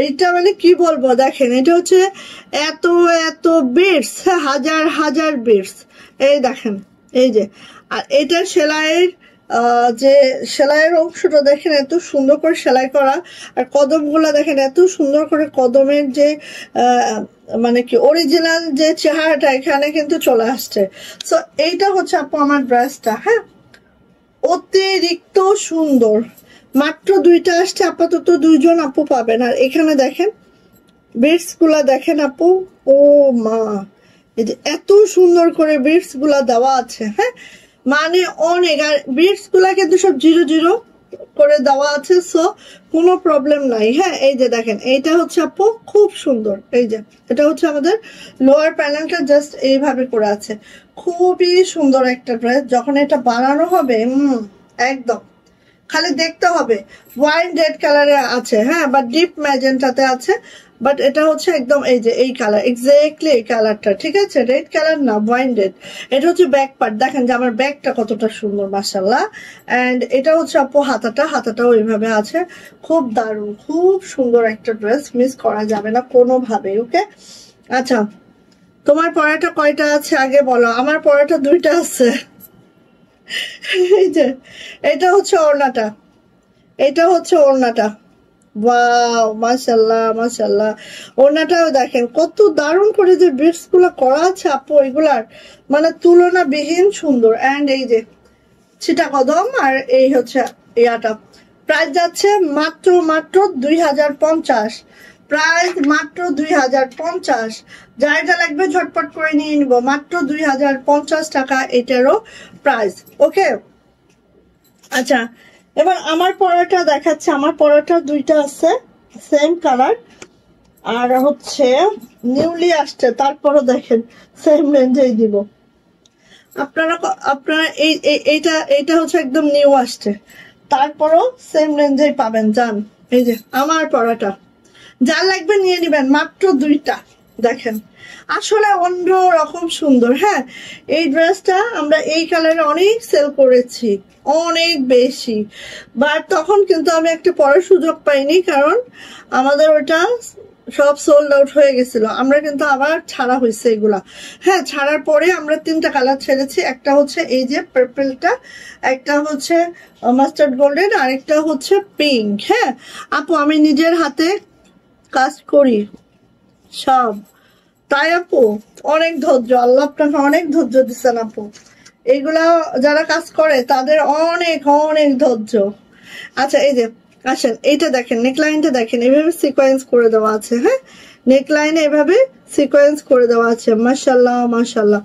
এইটা মানে কি বলবো, দেখেন এটা হচ্ছে এত এত বিটস, হাজার হাজার বিটস। এই দেখেন, এই যে, আর এটার সেলাইয়ের যে সেলাইয়ের অংশটা দেখেন এত সুন্দর করে সেলাই করা, আর কদমগুলা দেখেন এত সুন্দর করে, কদমের যে মানে কি অরিজিনাল যে চেহারাটা এখানে কিন্তু চলে আসছে। সো এইটা হচ্ছে আপু আমার ড্রেসটা। হ্যাঁ, অতিরিক্ত সুন্দর। মাত্র 2টা আসছে, আপাতত 2জন আপু পাবেন। আর এখানে দেখেন বিটস গুলা দেখেন আপু, ও মা, এই যে এত সুন্দর করে বিটস গুলা দেওয়া আছে। হ্যাঁ, মানে অনেক। আর বিটস গুলা কিন্তু সব 0 0 করে দেওয়া আছে, সো কোনো প্রবলেম নাই। হ্যাঁ, এই যে দেখেন এইটা হচ্ছে আপু খুব সুন্দর। এই যে এটা হচ্ছে আমাদের লোয়ার প্যানেলটা জাস্ট এইভাবে করে আছে, খুবই সুন্দর একটা ড্রেস। যখন এটা বানানো হবে একদম খালি দেখতে হবে। ওয়াইন রেড কালারে আছে, হ্যাঁ, বা ডিপ ম্যাজেন্টাতে আছে, বাট এটা হচ্ছে একদম এই যে এই কালার, এক্স্যাক্টলি এই কালারটা, ঠিক আছে? রেড কালার না, ওয়াইন রেড। এটা হচ্ছে ব্যাক পার্ট, দেখেন যে আমার ব্যাকটা কতটা সুন্দর, মাশাআল্লাহ। এন্ড এটা হচ্ছে আপু হাতাটাও এইভাবে আছে। খুব দারুণ, খুব সুন্দর একটা ড্রেস, মিস করা যাবে না কোনোভাবে। ওকে, আচ্ছা, তোমার পরাটা কয়টা আছে আগে বলো? আমার পরাটা 2টা আছে। এই যে এটা হচ্ছে ওড়নাটা, এটা হচ্ছে ওড়নাটা। ওয়াও, মাশাআল্লাহ মাশাআল্লাহ। ওড়নাটাও দেখেন কত দারুণ করে যে বিটস গুলো করা আছে আপু, এগুলার মানে তুলনাবিহীন সুন্দর। এন্ড এই যে ছিটা কদম, আর এই হচ্ছে ইয়াটা। প্রাইস যাচ্ছে মাত্র 2050। প্রাইস মাত্র 2050। যা এটা লাগবে ঝটপট করে নিয়ে নিব, মাত্র 2050 টাকা এটারও প্রাইস। ওকে, আচ্ছা, এবার আমার পরাটা দেখাচ্ছে। আমার পরাটা 2টা আছে, সেম কালার, আর হচ্ছে নিউলি আসছে, তারপরও দেখেন সেম রেঞ্জেই দিব। আপনারা এইটা হচ্ছে একদম নিউ আসছে, তারপরও সেম রেঞ্জেই পাবেন। জান, এই যে আমার পরাটা, যা লাগবে নিয়ে নিবেন, মাত্র 2টা। দেখেন আসলে অন্য রকম সুন্দর। হ্যাঁ, এই ড্রেসটা আমরা এই কালারে অনেক সেল করেছি, অনেক বেশি, বাট তখন কিন্তু আমি একটা পরার সুযোগ পাইনি, কারণ আমাদের ওটা সব সোল্ড আউট হয়ে গেছিল। আমরা কিন্তু আবার ছাড়া হয়েছে এগুলা। হ্যাঁ, ছাড়ার পরে আমরা 3টা কালার ছেড়েছি। একটা হচ্ছে এই যে পার্পলটা, একটা হচ্ছে মাস্টার্ড গোল্ডেন, আর একটা হচ্ছে পিঙ্ক। হ্যাঁ আপু, আমি নিজের হাতে কাজ করি সব, তাই আপু অনেক ধৈর্য, আল্লাহ আপনাকে অনেক ধৈর্য দিচ্ছেন আপু। এইগুলা যারা কাজ করে তাদের অনেক অনেক ধৈর্য। আচ্ছা, এই যে আসেন, এইটা দেখেন, নেকলাইনটা দেখেন, এভাবে সিকোয়েন্স করে দেওয়া আছে। হ্যাঁ, নেকলাইনে এভাবে সিকোয়েন্স করে দেওয়া আছে, মাশাআল্লাহ মাশাআল্লাহ।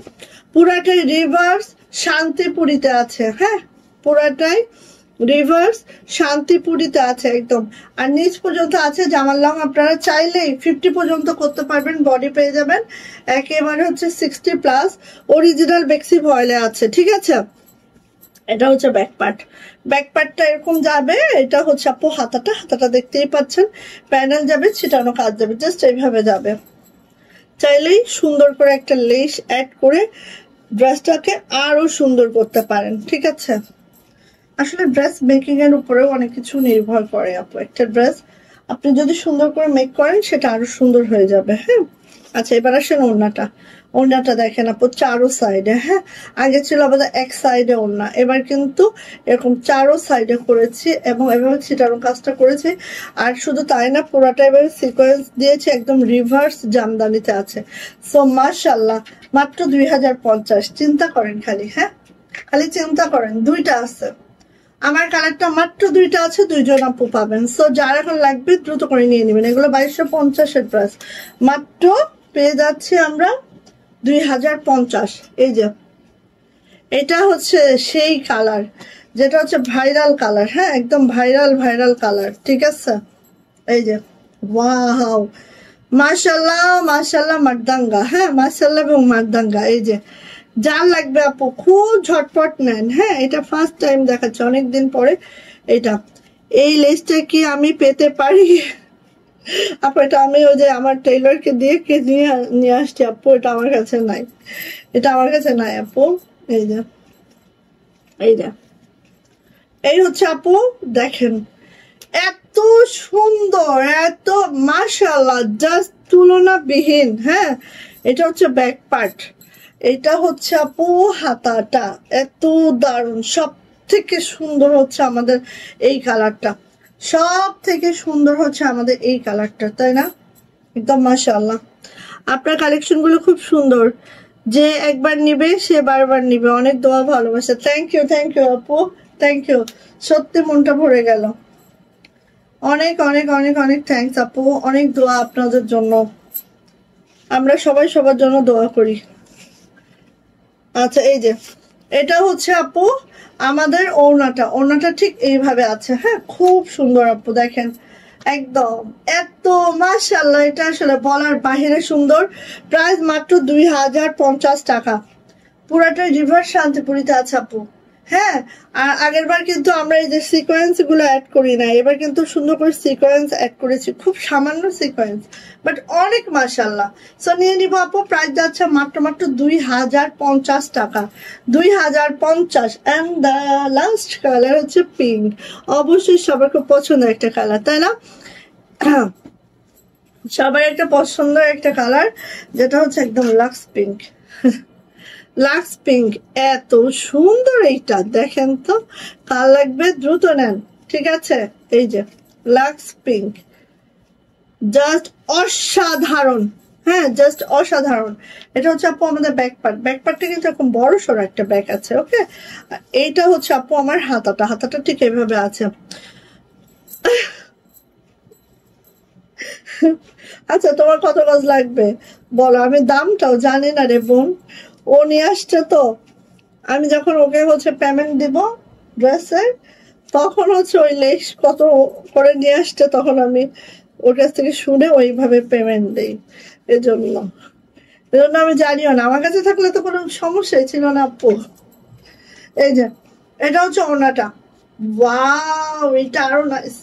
পুরাটাই রিভার্স শান্তিপুরিতে আছে। হ্যাঁ, পুরাটাই রিভার্স শান্তিপুরিতে আছে একদম। আর নিচ পর্যন্ত আছে জামার লং, আপনারা চাইলেই 50 পর্যন্ত করতে পারবেন, বডি পেয়ে যাবেন একেবারে হচ্ছে 60+। অরিজিনাল বেক্সি ভয়েলে আছে, ঠিক আছে? এটা হচ্ছে ব্যাক পার্ট, ব্যাক পার্টটা এরকম যাবে। এটা হচ্ছে আপু হাতাটা দেখতেই পাচ্ছেন, প্যানেল যাবে, ছিটানো কাজ যাবে, জাস্ট এইভাবে যাবে। চাইলেই সুন্দর করে একটা লেস অ্যাড করে ড্রেসটাকে আরো সুন্দর করতে পারেন, ঠিক আছে? আসলে ড্রেস মেকিং এর উপরেও অনেক কিছু নির্ভর করে আপু। একটা ড্রেস আপনি যদি সুন্দর করে মেক করেন সেটা আরো সুন্দর হয়ে যাবে। হ্যাঁ, আচ্ছা, এবার আসেন ওড়নাটা দেখেন আপু, চারো সাইডে। হ্যাঁ, আগে ছিল আমাদের এক সাইডে ওড়না, এবার কিন্তু এরকম চারো সাইডে করেছি এবং এভাবে ছিটানো কাজটা করেছি। আর শুধু তাই না, পুরাটা এভাবে সিকোয়েন্স দিয়েছি, একদম রিভার্স জামদানিতে আছে। সো মাশাআল্লাহ, মাত্র 2050। চিন্তা করেন খালি, হ্যাঁ খালি চিন্তা করেন, 2টা আছে। আমার কালারটা মাত্র 2টা আছে, 2জন আপু পাবেন। সো যার এখন লাগবে দ্রুত করে নিয়ে নেবেন। এগুলো 2250 প্রাইস, মাত্র পেয়ে যাচ্ছি আমরা 2050। এই যে এটা হচ্ছে সেই কালার যেটা হচ্ছে ভাইরাল কালার। হ্যাঁ, একদম ভাইরাল কালার, ঠিক আছে? এই যে ওয়াও, মাশাআল্লাহ মাশাআল্লাহ, মারদাঙ্গা। হ্যাঁ, মাশাআল্লাহ এবং মারদাঙ্গা। এই যে যার লাগবে আপু খুব ঝটপট নেন। হ্যাঁ, এটা ফার্স্ট টাইম দেখাচ্ছে অনেকদিন পরে। এটা এই লেসটা কি আমি পেতে পারি? আপু এটা আমি ওই যে আমার টেইলরকে দিয়ে নিয়ে নিয়ে আসছি আপু, এটা আমার কাছে নাই, এটা আমার কাছে নাই আপু। এই যে এই যে এই হচ্ছে আপু, দেখেন এত সুন্দর, এত মাশাআল্লাহ, জাস্ট তুলনাবিহীন। হ্যাঁ, এটা হচ্ছে ব্যাক পার্ট, এটা হচ্ছে আপু হাতাটা, এত দারুণ। সব থেকে সুন্দর হচ্ছে আমাদের এই কালারটা, সব থেকে সুন্দর হচ্ছে আমাদের এই কালারটা, তাই না? একদম মাশাআল্লাহ, আপনার কালেকশন গুলো খুব সুন্দর, যে একবার নিবে সে বারবার নিবে। অনেক দোয়া ভালোবাসা, থ্যাংক ইউ আপু, থ্যাংক ইউ, সত্যি মনটা ভরে গেল। অনেক অনেক অনেক অনেক থ্যাংকস আপু, অনেক দোয়া আপনাদের জন্য, আমরা সবাই সবার জন্য দোয়া করি। আচ্ছা এই যে এটা হচ্ছে আপু আমাদের ওড়নাটা, ওড়নাটা ঠিক এইভাবে আছে। হ্যাঁ, খুব সুন্দর আপু, দেখেন একদম এত মাশাআল্লাহ, এটা আসলে বলার বাহিরে সুন্দর। প্রাইস মাত্র 2050 টাকা, পুরাটা রিভার্স শান্তিপুরিতে আছে আপু। হ্যাঁ, আর আগের বার কিন্তু আমরা এই যে সিকোয়েন্স গুলো অ্যাড করি না, এবার কিন্তু সুন্দর করে সিকোয়েন্স অ্যাড করেছি, খুব সামান্য সিকোয়েন্স, বাট অনেক মাশাআল্লাহ। সো নিয়ে নিবো আপু, প্রাইস যাচ্ছে মাত্র 2050 টাকা, 2050। এন্ড দ্য লাস্ট কালার হচ্ছে পিঙ্ক, অবশ্যই সবার খুব পছন্দের একটা কালার, তাই না? সবার একটা পছন্দের একটা কালার, যেটা হচ্ছে একদম লাক্স পিঙ্ক। লাক্স পিঙ্ক, এত সুন্দর এইটা, দেখেন তো, কার লাগবে দ্রুত নেন, ঠিক আছে? এই যে লাক্স পিঙ্ক, জাস্ট অসাধারণ। হ্যাঁ, জাস্ট অসাধারণ। এটা হচ্ছে আপু আমাদের ব্যাক পার্ট, ব্যাক পার্টটা কিন্তু এরকম বড় সড়ো একটা ব্যাক আছে। ওকে, এইটা হচ্ছে আপু আমার হাতাটা, হাতাটা ঠিক এইভাবে আছে। আচ্ছা, তোমার কত গজ লাগবে বলো, আমি দামটাও জানি না রে বোন, ও নিয়ে আসছে তো, আমি যখন ওকে হচ্ছে পেমেন্ট দিব ড্রেসের, তখন হচ্ছে ওই লেস কত করে নিয়ে আসছে, তখন আমি ওর কাছ থেকে শুনে ওইভাবে পেমেন্ট দিই। এজন্য আমি জানিও না, আমার কাছে থাকলে তো কোনো সমস্যাই ছিল না আপু। এই যে এটা হচ্ছে ওড়নাটা, ওয়াও, এটা আরো নাইস,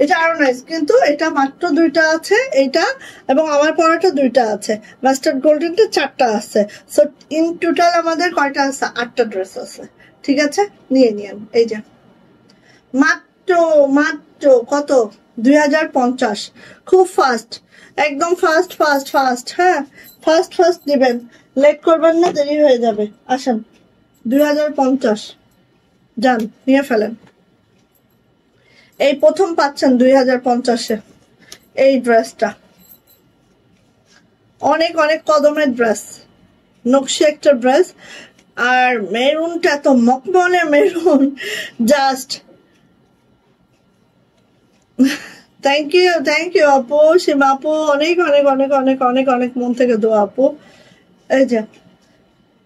এটা আরো নাইস, কিন্তু এটা মাত্র দুইটা আছে, এইটা এবং আমার পরাটা দুইটা আছে, মাস্টার্ড গোল্ডেনটা 4টা আছে। সো ইন টোটাল আমাদের কয়টা আছে? 8টা ড্রেস আছে, ঠিক আছে? নিয়ে নিয়েন। এই যে মাত্র মাত্র কত? 2050, খুব ফাস্ট, একদম ফাস্ট ফাস্ট ফাস্ট। হ্যাঁ, ফাস্ট ফাস্ট দিবেন, লেট করবেন না, দেরি হয়ে যাবে। আসেন, 2050 যান, নিয়ে ফেলেন। এই প্রথম পাচ্ছেন 2050-এ এই ড্রেসটা, অনেক অনেক কদমের ড্রেস, নকশি একটা ড্রেস, আর মেরুনটা এত মকমলে মেরুন, জাস্ট থ্যাংক ইউ আপু, সীমা আপু, অনেক অনেক অনেক অনেক অনেক অনেক মন থেকে দোয়া আপু।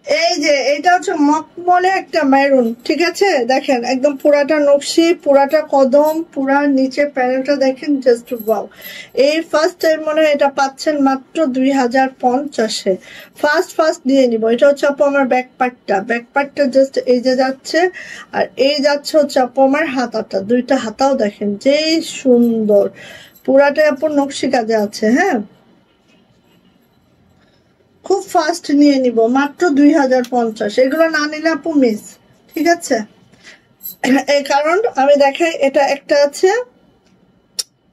এই যে এটা হচ্ছে মকমলে একটা মেরুন, ঠিক আছে? দেখেন একদম পুরাটা নকশি, পুরাটা কদম, পুরা নিচে প্যানেলটা দেখেন, জাস্ট ওয়াও। এই ফার্স্ট টাইম মনে হয় এটা পাচ্ছেন মাত্র 2050-এ। ফার্স্ট দিয়ে নিব। এটা হচ্ছে আপু আমার ব্যাক পার্টটা জাস্ট এই যে যাচ্ছে, আর এই যাচ্ছে হচ্ছে আপু আমার হাতাটা, দুইটা হাতাও দেখেন যে সুন্দর, পুরাটাই আপু নকশি কাজে আছে। হ্যাঁ, খুব ফাস্ট নিয়ে নিব, মাত্র 2050। এগুলো না নিলে আপু মিস, ঠিক আছে? এই কারণ আমি দেখাই, এটা একটা আছে,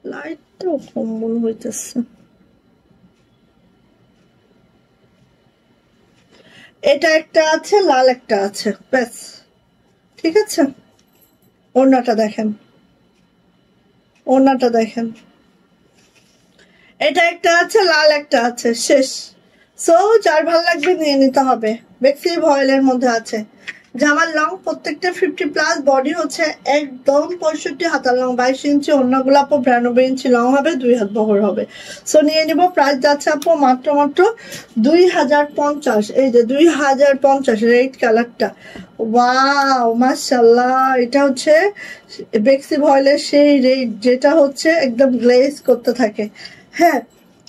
লাইটটাও কম মনে হইতেছে, এটা একটা আছে, লাল একটা আছে, ব্যাস, ঠিক আছে? ওড়নাটা দেখেন, ওড়নাটা দেখেন, এটা একটা আছে, লাল একটা আছে, শেষ। সো যার ভালো লাগবে নিয়ে নিতে হবে। বেক্সি ভয়েলের মধ্যে আছে, জামার লং প্রত্যেকটা 50+, বডি হচ্ছে একদম 65, হাতার লং 22 ইঞ্চি, অন্যগুলো আপু 92 ইঞ্চি লং হবে, 2 হাত বহর হবে। সো নিয়ে নিব, প্রাইস যাচ্ছে আপু মাত্র 2050। এই যে 2050 রেড কালারটা, ওয়াও মাশাআল্লাহ। এটা হচ্ছে বেক্সি ভয়েলের সেই রেড, যেটা হচ্ছে একদম গ্লেজ করতে থাকে। হ্যাঁ,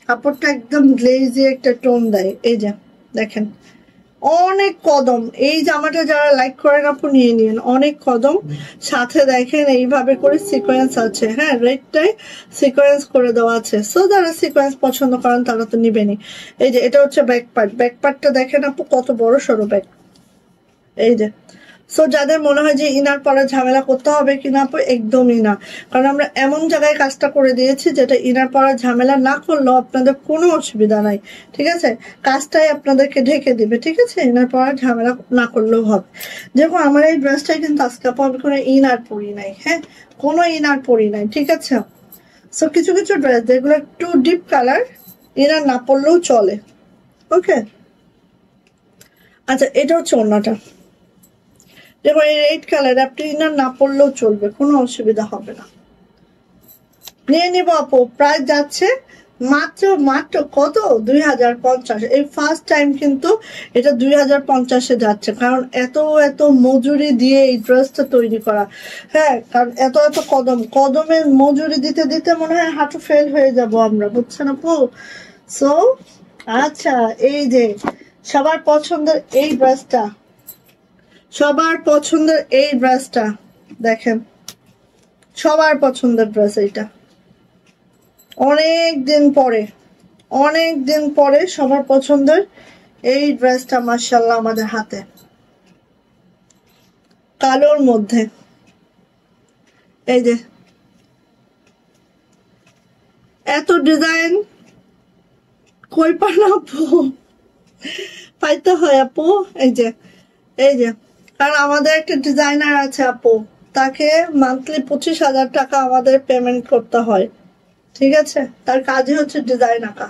কাপড়টা একদম গ্লেজি একটা টোন দেয়। এই যে দেখেন, অনেক কদম। এই জামাটা যারা লাইক করেন আপু নিয়ে নিন, অনেক কদম। সাথে দেখেন এইভাবে করে সিকোয়েন্স আছে, হ্যাঁ রেডটাই সিকোয়েন্স করে দেওয়া আছে। সো যারা সিকোয়েন্স পছন্দ করেন তারা তো নিবেনই। এই যে এটা হচ্ছে ব্যাক পার্ট, ব্যাক পার্টটা দেখেন আপু কত বড় সড়ো ব্যাক। এই যে সো যাদের মনে হয় যে ইনার পরার ঝামেলা করতে হবে কিনা আপু, একদমই না। কারণ আমরা এমন জায়গায় কাজটা করে দিয়েছি যেটা ইনার পরার ঝামেলা না করলেও আপনাদের কোনো অসুবিধা নাই, ঠিক আছে। কাজটাই আপনাদেরকে ঢেকে দিবে, ঠিক আছে, ইনার পরার ঝামেলা না করলেও হবে। দেখো আমার এই ড্রেসটাই কিন্তু আজকে আপু আমি কোনো ইনার পরি নাই, হ্যাঁ কোনো ইনার পরি নাই, ঠিক আছে। সো কিছু কিছু ড্রেস যেগুলো একটু ডিপ কালার ইনার না পরলেও চলে, ওকে। আচ্ছা এটা হচ্ছে ওড়নাটা, দেখো এই রেড কালার আপনি ইনার না পরলেও চলবে, কোনো অসুবিধা হবে না। নিয়ে নিব আপু, প্রাইস যাচ্ছে মাত্র মাত্র কত 2050। এই ফার্স্ট টাইম কিন্তু এটা 2050-এ যাচ্ছে, কারণ এত এত মজুরি দিয়ে এই ড্রেসটা তৈরি করা, হ্যাঁ কারণ এত এত কদমের মজুরি দিতে দিতে মনে হয় হাঁটু ফেল হয়ে যাব আমরা, বুঝছেন আপু। সো আচ্ছা এই যে সবার পছন্দের এই ড্রেসটা, সবার পছন্দের এই ড্রেসটা দেখেন, সবার পছন্দের ড্রেস এইটা। অনেক দিন পরে সবার পছন্দের এই ড্রেসটা মাশাআল্লাহ আমাদের হাতে, কালোর মধ্যে। এই যে এত ডিজাইন কই পান আপু, পাইতে হয় আপু। এই যে কারণ আমাদের একটা ডিজাইনার আছে আপু, তাকে মান্থলি 25,000 টাকা আমাদের পেমেন্ট করতে হয়, ঠিক আছে। তার কাজই হচ্ছে ডিজাইন আঁকা,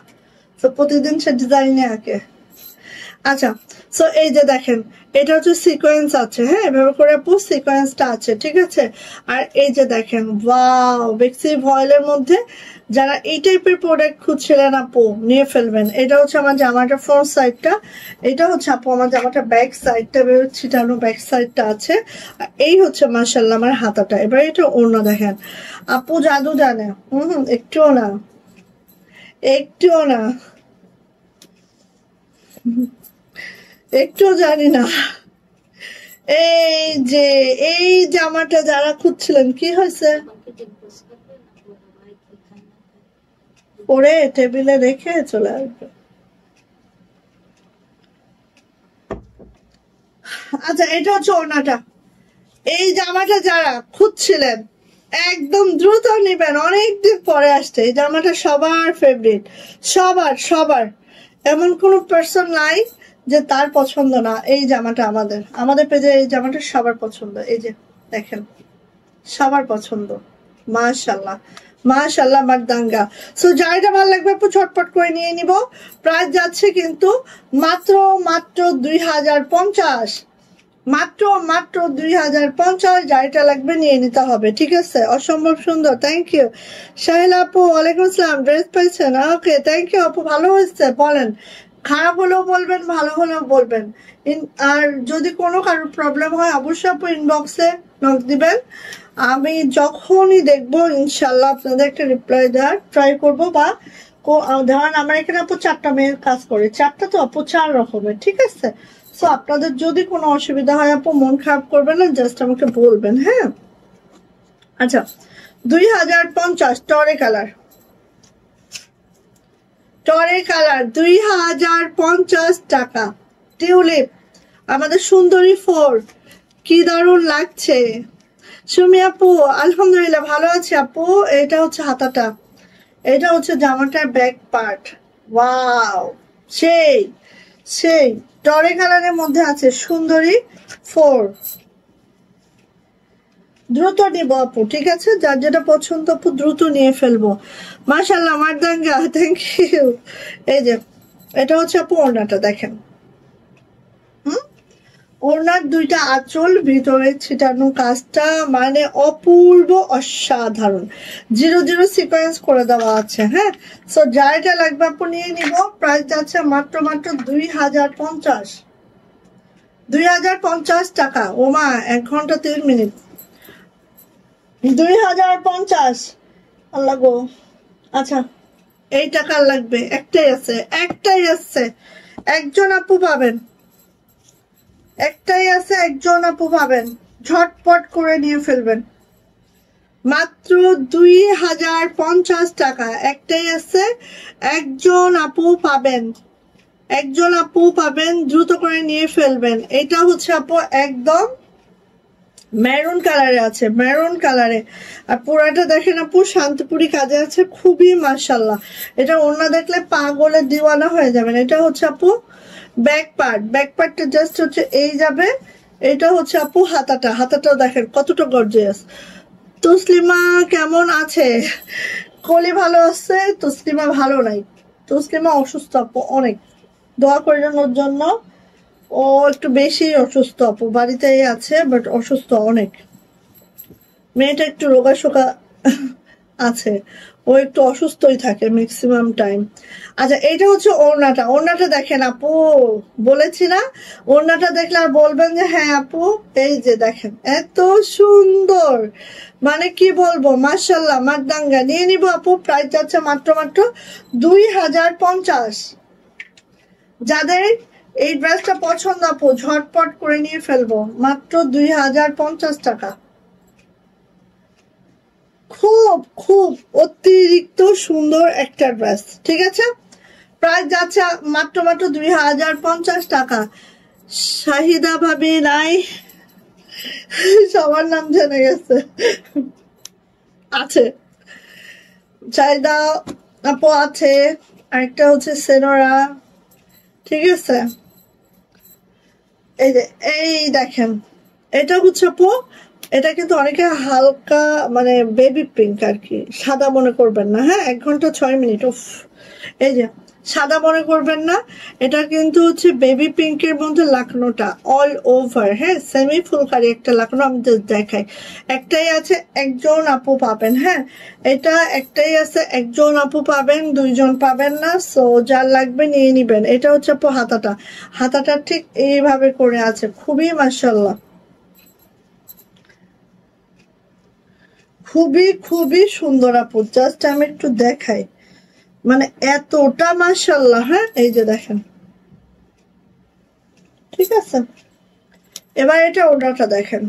তো প্রতিদিন সে ডিজাইনে আঁকে। আচ্ছা সো এই যে দেখেন এটা হচ্ছে সিকোয়েন্স আছে, হ্যাঁ এভাবে করে আপু সিকোয়েন্সটা আছে, ঠিক আছে। আর এই যে দেখেন ওয়াও বেক্সি ভয়েলের মধ্যে যারা এই টাইপের প্রোডাক্ট খুঁজছিলেন আপু নিয়ে ফেলবেন। এটা হচ্ছে আমার জামাটা ফ্রন্ট সাইডটা, এটা হচ্ছে আপু আমার জামাটা ব্যাক সাইডটা, ছিটানো ব্যাক সাইডটা আছে। আর এই হচ্ছে মাশাআল্লাহ আমার হাতাটা। এবার এটা ওড়না দেখেন আপু জাদু জানে, একটুও না একটু জানি না। এই যে এই জামাটা যারা খুঁজছিলেন কি হয়েছে, পরে টেবিলে রেখে চলে আসবে। আচ্ছা এটা হচ্ছে ওড়নাটা। এই জামাটা যারা খুঁজছিলেন একদম দ্রুত নিবেন, অনেকদিন পরে আসছে এই জামাটা, সবার ফেভারিট, সবার এমন কোনো পার্সন নাই যে তার পছন্দ না। এই জামাটা আমাদের পেজে এই জামাটা সবার পছন্দ। এই যে দেখেন সবার পছন্দ, মাশাআল্লাহ মারদাঙ্গা। সো যাইটা ভালো লাগবে একটু ছটপট করে নিয়ে নিব। প্রাইস যাচ্ছে কিন্তু মাত্র 2050, মাত্র 2050। যাইটা লাগবে নিয়ে নিতে হবে, ঠিক আছে। অসম্ভব সুন্দর, থ্যাংক ইউ শাহিলা আপু, ওয়ালাইকুম আসসালাম। ড্রেস পাইছেন, ওকে থ্যাংক ইউ আপু, ভালো হয়েছে বলেন, খারাপ হলেও বলবেন ভালো হলেও বলবেন। আর যদি কোনো কারোর প্রবলেম হয় অবশ্যই আপু ইনবক্সে নক দিবেন, আমি যখনই দেখবো ইনশাল্লাহ আপনাদের একটা রিপ্লাই দেওয়ার ট্রাই করবো। বা ধরেন আমার এখানে আপু 4টা মেয়ের কাজ করে, 4টা তো আপু 4 রকমের, ঠিক আছে। সো আপনাদের যদি কোনো অসুবিধা হয় আপু মন খারাপ করবেন না, জাস্ট আমাকে বলবেন, হ্যাঁ। আচ্ছা 2050 টরে কালার 2050 টাকা। টিউলিপ আমাদের সুন্দরী 4, কি দারুণ লাগছে। সুমি আপু আলহামদুলিল্লাহ ভালো আছে আপু। এটা হচ্ছে হাতাটা, এটা হচ্ছে জামাটার ব্যাক পার্ট, ওয়াও সেই টরে কালারের মধ্যে আছে সুন্দরী 4। দ্রুত নিব আপু, ঠিক আছে, যার যেটা পছন্দ আপু দ্রুত নিয়ে ফেলবো। মাশাআল্লাহ মারদাঙ্গা, থ্যাংক ইউ। এই যে এটা হচ্ছে আপু ওড়নাটা দেখেন, ওড়নার 2টা আঁচল, ভিতরে ছিটানো কাজটা মানে অপূর্ব অসাধারণ, 0 সিকোয়েন্স করে দেওয়া আছে, হ্যাঁ। সো যাইটা লাগবে আপু নিয়ে নিব। প্রাইস যাচ্ছে মাত্র 2050 টাকা। ওমা 1 ঘন্টা 3 মিনিট, 2050 আল্লাহ গো। আচ্ছা এই টাকা লাগবে, একটাই আছে, একজন আপু পাবেন, একটাই আছে, একজন আপু পাবেন, ঝটপট করে নিয়ে ফেলবেন, মাত্র 2050 টাকা। একটাই আছে, একজন আপু পাবেন, একজন আপু পাবেন, দ্রুত করে নিয়ে ফেলবেন। এটা হচ্ছে আপু একদম মেরুন কালারে আছে, মেরুন কালারে। আর পুরাটা দেখেন আপু শান্তিপুরি কাজে আছে, খুবই মাশাল্লাহ। এটা ওড়না দেখলে পাগলে দিওয়ানা হয়ে যাবেন। এটা হচ্ছে আপু ব্যাক পার্ট, ব্যাক পার্টটা জাস্ট হচ্ছে এই যাবে। এটা হচ্ছে আপু হাতাটা, হাতাটাও দেখেন কতটা গর্জিয়াস। তসলিমা কেমন আছে? কলি ভালো আছে, তসলিমা ভালো নাই। তসলিমা অসুস্থ আপু অনেক, দোয়া করলেন ওর জন্য। ও একটু বেশি অসুস্থ আপু, বাড়িতেই আছে বাট অসুস্থ অনেক। মেয়েটা একটু রোগাশোকা আছে, ও একটু অসুস্থই থাকে ম্যাক্সিমাম টাইম। আচ্ছা এইটা হচ্ছে ওড়নাটা, ওড়নাটা দেখেন আপু, বলেছি না ওড়নাটা দেখলে আর বলবেন যে হ্যাঁ আপু। এই যে দেখেন এত সুন্দর, মানে কি বলবো, মাশাল্লাহ মারদাঙ্গা। নিয়ে নিবো আপু, প্রাইস যাচ্ছে মাত্র মাত্র 2050। যাদের এই ড্রেসটা পছন্দ আপু ঝটপট করে নিয়ে ফেলবো, মাত্র 2050 টাকা। খুব খুব অতিরিক্ত সুন্দর একটা ড্রেস, ঠিক আছে? প্রাইস যাচ্ছে মাত্র মাত্র 2050 টাকা। শাহিদা ভাবি নাই, সবার নাম জেনে গেছে। আছে শাহিদা আপু আছে, আরেকটা হচ্ছে সেনোরা, ঠিক আছে? এই যে এই দেখেন এটা হচ্ছে আপু, এটা কিন্তু অনেকে হালকা মানে বেবি পিঙ্ক আর কি, সাদা মনে করবেন না, হ্যাঁ 1 ঘন্টা 6 মিনিট। উফ, এই যে সাদা মনে করবেন না, এটা কিন্তু হচ্ছে বেবি পিঙ্কের মধ্যে লাকনোটা অল ওভার, হ্যাঁ সেমি ফুলকারি একটা লাকনো। আমি দেখাই, একটাই আছে, একজন আপু পাবেন, হ্যাঁ এটা একটাই আছে, একজন আপু পাবেন, 2জন পাবেন না। সো যার লাগবে নিয়ে নিবেন। এটা হচ্ছে আপু হাতাটা, হাতাটা ঠিক এইভাবে করে আছে, খুবই মাশাআল্লাহ, খুবই খুবই সুন্দর আপু। জাস্ট আমি একটু দেখাই, মানে এতটা মাশাআল্লাহ। হ্যাঁ এই যে দেখেন, ঠিক আছে? এবার এটা ওড়নাটা দেখেন,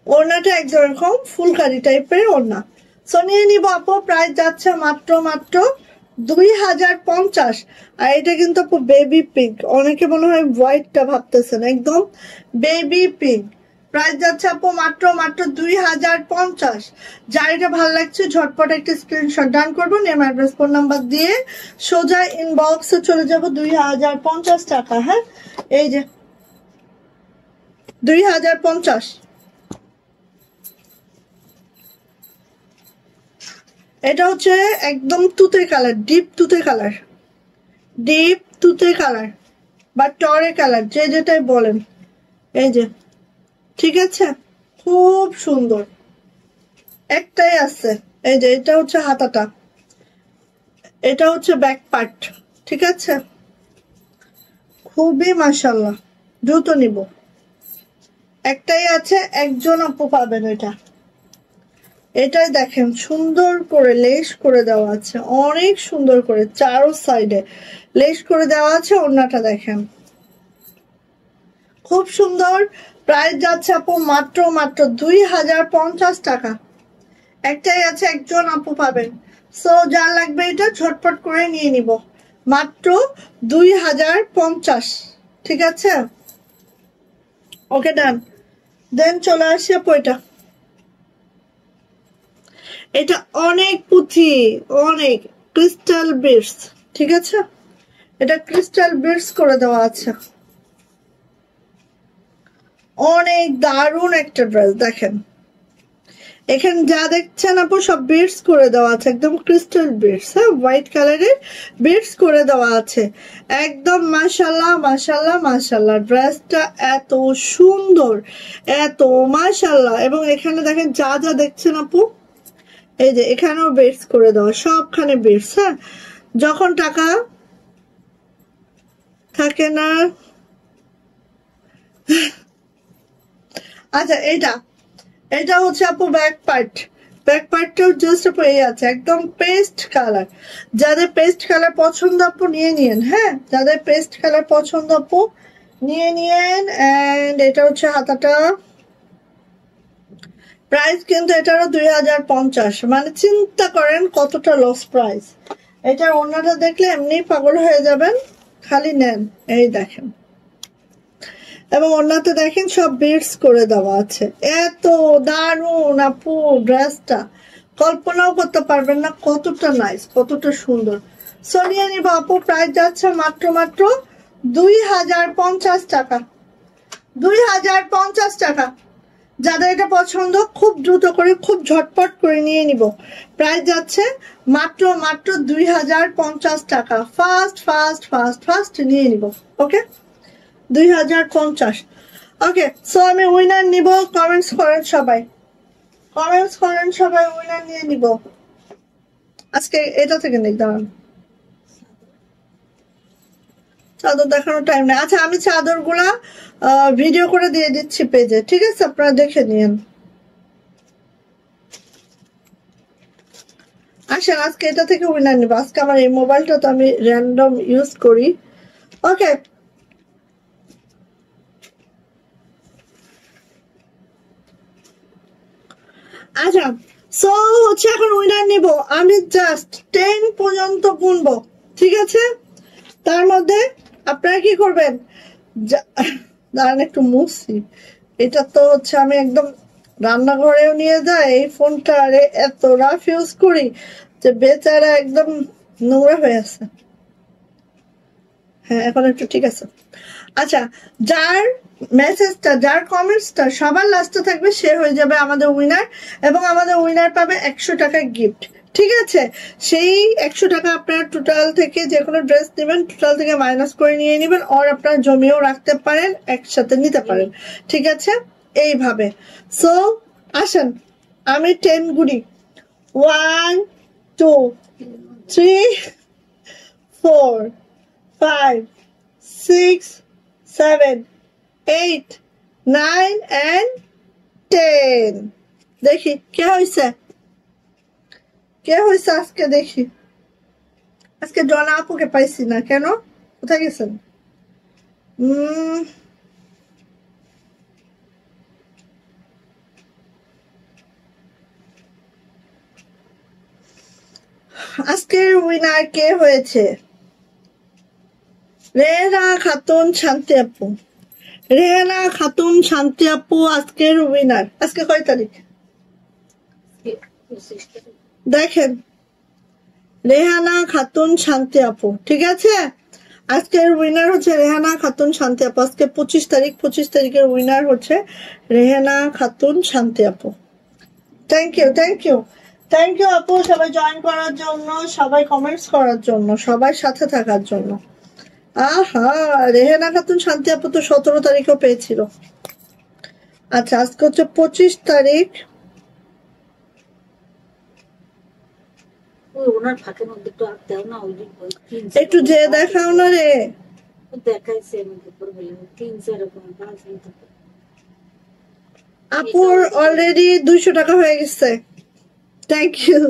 ওড়নাটা একদম এরকম ফুলকারি টাইপের ওড়না। সো নিয়ে নিবো আপু, প্রাইস যাচ্ছে মাত্র মাত্র 2050। আর এটা কিন্তু আপু বেবি পিঙ্ক, অনেকে মনে হয় হোয়াইটটা ভাবতেছেন, একদম বেবি পিঙ্ক। প্রাইস যাচ্ছে আপু মাত্র মাত্র 2050। যার এটা ভালো লাগছে ঝটপট একটা স্ক্রিনশট ডান করবো, নেম অ্যাড্রেস ফোন নাম্বার দিয়ে সোজা ইনবক্সে চলে যাব। 2050 টাকা, হ্যাঁ এই যে 2050। এটা হচ্ছে একদম তুতে কালার, ডিপ তুতে কালার, ডিপ তুতে কালার বা টরে কালার, যে যেটাই বলেন। এই যে ঠিক আছে, খুব সুন্দর, একটাই আছে। এই যে এটা হচ্ছে হাতাটা, এটা হচ্ছে ব্যাক পার্ট, ঠিক আছে? খুবই মাশাআল্লাহ, দ্রুত নিব, একটাই আছে, একজন আপু পাবেন। এটা এটাই দেখেন সুন্দর করে লেস করে দেওয়া আছে, অনেক সুন্দর করে চারো সাইডে লেস করে দেওয়া আছে। ওড়নাটা দেখেন খুব সুন্দর। প্রাইস যাচ্ছে আপু মাত্র মাত্র 2050 টাকা। একটাই আছে, একজন আপু পাবেন। সো যার লাগবে এটা ঝটপট করে নিয়ে নিব, মাত্র 2050, ঠিক আছে? ওকে ডান। দেন চলে আসি আপু, এটা অনেক পুঁথি, অনেক ক্রিস্টাল বিটস, ঠিক আছে? এটা ক্রিস্টাল বিটস করে দেওয়া আছে, অনেক দারুণ একটা ড্রেস। দেখেন এখানে যা দেখছেন আপু সব বিটস করে দেওয়া আছে, একদম ক্রিস্টাল বিটস, হ্যাঁ হোয়াইট কালারের বিটস করে দেওয়া আছে, একদম মাশাআল্লাহ মাশাআল্লাহ মাশাআল্লাহ। ড্রেসটা এত সুন্দর, এত মাশাআল্লাহ। এবং এখানে দেখেন যা যা দেখছেন আপু, এই যে এখানেও বিটস করে দেওয়া, সবখানে বিটস, হ্যাঁ যখন টাকা থাকে না। আচ্ছা এটা এটা হচ্ছে আপু ব্যাক পার্ট, ব্যাক পার্টটাও জাস্ট আপু এই আছে, একদম পেস্ট কালার। যাদের পেস্ট কালার পছন্দ আপু নিয়ে নিয়েন, হ্যাঁ যাদের পেস্ট কালার পছন্দ আপু নিয়ে নিয়েন। এন্ড এটা হচ্ছে হাতাটা, প্রাইস কিন্তু এটারও 2050, মানে চিন্তা করেন কতটা লস প্রাইস। এটার ওড়নাটা দেখলে এমনি পাগল হয়ে যাবেন, খালি নেন। এই দেখেন, এবং ওড়নাতে দেখেন সব বিটস করে দেওয়া আছে। এত দারুণ আপু ড্রেসটা, কল্পনাও করতে পারবেন না কতটা নাইস, কতটা সুন্দর। সরিয়ে নিব আপু, প্রাইস যাচ্ছে মাত্র 2050 টাকা, 2050 টাকা। যাদের এটা পছন্দ খুব দ্রুত করে, খুব ঝটপট করে নিয়ে নিব। প্রাইস যাচ্ছে মাত্র 2050 টাকা। ফার্স্ট ফার্স্ট ফার্স্ট ফার্স্ট নিয়ে নিব। ওকে, 2050। ওকে, সো আমি উইনার নিব। কমেন্টস করেন সবাই, কমেন্টস করেন সবাই, উইনার নিয়ে নিব আজকে। এটা থেকে নেই, দাঁড়ান, চাদর দেখানোর টাইম নেই। আচ্ছা, আমি চাদর গুলা ভিডিও করে দিয়ে দিচ্ছি পেজে, ঠিক আছে? আপনারা দেখে নিন। আসেন আজকে এটা থেকে উইনার নিব। আজকে আমার এই মোবাইলটা তো আমি র্যান্ডম ইউজ করি। ওকে, আচ্ছা সো হচ্ছে এখন উইনার নিব। আমি জাস্ট 10 পর্যন্ত গুনবো, ঠিক আছে? তার মধ্যে আপনারা কি করবেন, দাঁড়ান একটু মুছি। এটা তো হচ্ছে আমি একদম রান্নাঘরেও নিয়ে যাই এই ফোনটা, আরে এত রাফ ইউজ করি যে বেচারা একদম নোংরা হয়ে আছে। হ্যাঁ এখন একটু ঠিক আছে। আচ্ছা, যার মেসেজটা, যার কমেন্টসটা সবার লাস্টে থাকবে সে হয়ে যাবে আমাদের উইনার, এবং আমাদের উইনার পাবে 100 টাকা গিফট, ঠিক আছে? সেই 100 টাকা আপনারা টোটাল থেকে যে কোনো ড্রেস নেবেন টোটাল থেকে মাইনাস করে নিয়ে নেবেন, আর আপনারা জমিয়েও রাখতে পারেন, একসাথে নিতে পারেন, ঠিক আছে? এইভাবে। সো আসেন আমি 10 গুনি, 1 2 3 4 5 6 7 8 9 and 10। দেখি কে হয়েছে, কে হয়েছে আজকে, দেখি। আজকে জনা আপুকে পাইছি না, কেন, কোথায় গেছেন? আজকের উইনার কে হয়েছে? রেহানা খাতুন শান্তি আপু, রেহানা খাতুন শান্তি আপু আজকের উইনার। আজকে কয় তারিখ দেখেন, রেহানা খাতুন শান্তি আপু, ঠিক আছে? আজকের উইনার হচ্ছে রেহানা খাতুন শান্তি আপু। আজকে 25 তারিখ, 25 তারিখের উইনার হচ্ছে রেহানা খাতুন শান্তি আপু। Thank you, thank you, thank you আপু, সবাই জয়েন করার জন্য, সবাই কমেন্টস করার জন্য, সবাই সাথে থাকার জন্য। আহা, রেহানা খাতুন শান্তি আপু তো 17 তারিখও পেয়েছিল। আচ্ছা, আজকে হচ্ছে 25 তারিখ। ওনার ফাঁকের মধ্যে একটু আঁকতে না, ওই একটু যে দেখাও না রে, দেখাইছে আমাকে করবে 3-4 রকম 5 মিনিট। আপুর অলরেডি 200 টাকা হয়ে গেছে। Thank you.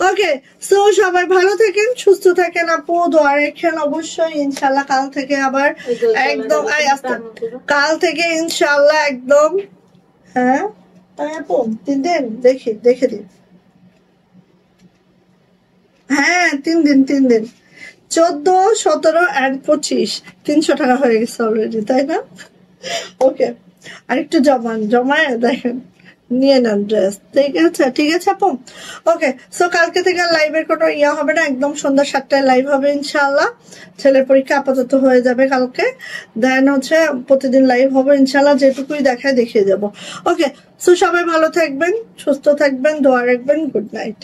ওকে, সো সবাই ভালো থাকেন, সুস্থ থাকেন আপু, দোয়া রাখেন অবশ্যই। ইনশাল্লাহ কাল থেকে আবার একদম কাল থেকে ইনশাল্লাহ একদম, হ্যাঁ তাই আপু 3 দিন দেখি, দেখে দিন। হ্যাঁ 3 দিন, 3 দিন, 14 17 and 25 300 টাকা হয়ে গেছে অলরেডি, তাই না? ওকে, আরেকটু জমায় দেখেন, নিয়ে নেন ড্রেস, ঠিক আছে? ঠিক আছে আপু। ওকে, সো কালকে থেকে লাইভের কোনো ইয়া হবে না, একদম সন্ধ্যা 7টায় লাইভ হবে ইনশাল্লাহ। ছেলের পরীক্ষা আপাতত হয়ে যাবে কালকে, দেন হচ্ছে প্রতিদিন লাইভ হবে ইনশাল্লাহ, যেটুকুই দেখায় দেখিয়ে যাবো। ওকে, সো সবাই ভালো থাকবেন, সুস্থ থাকবেন, দোয়া রাখবেন। Good night.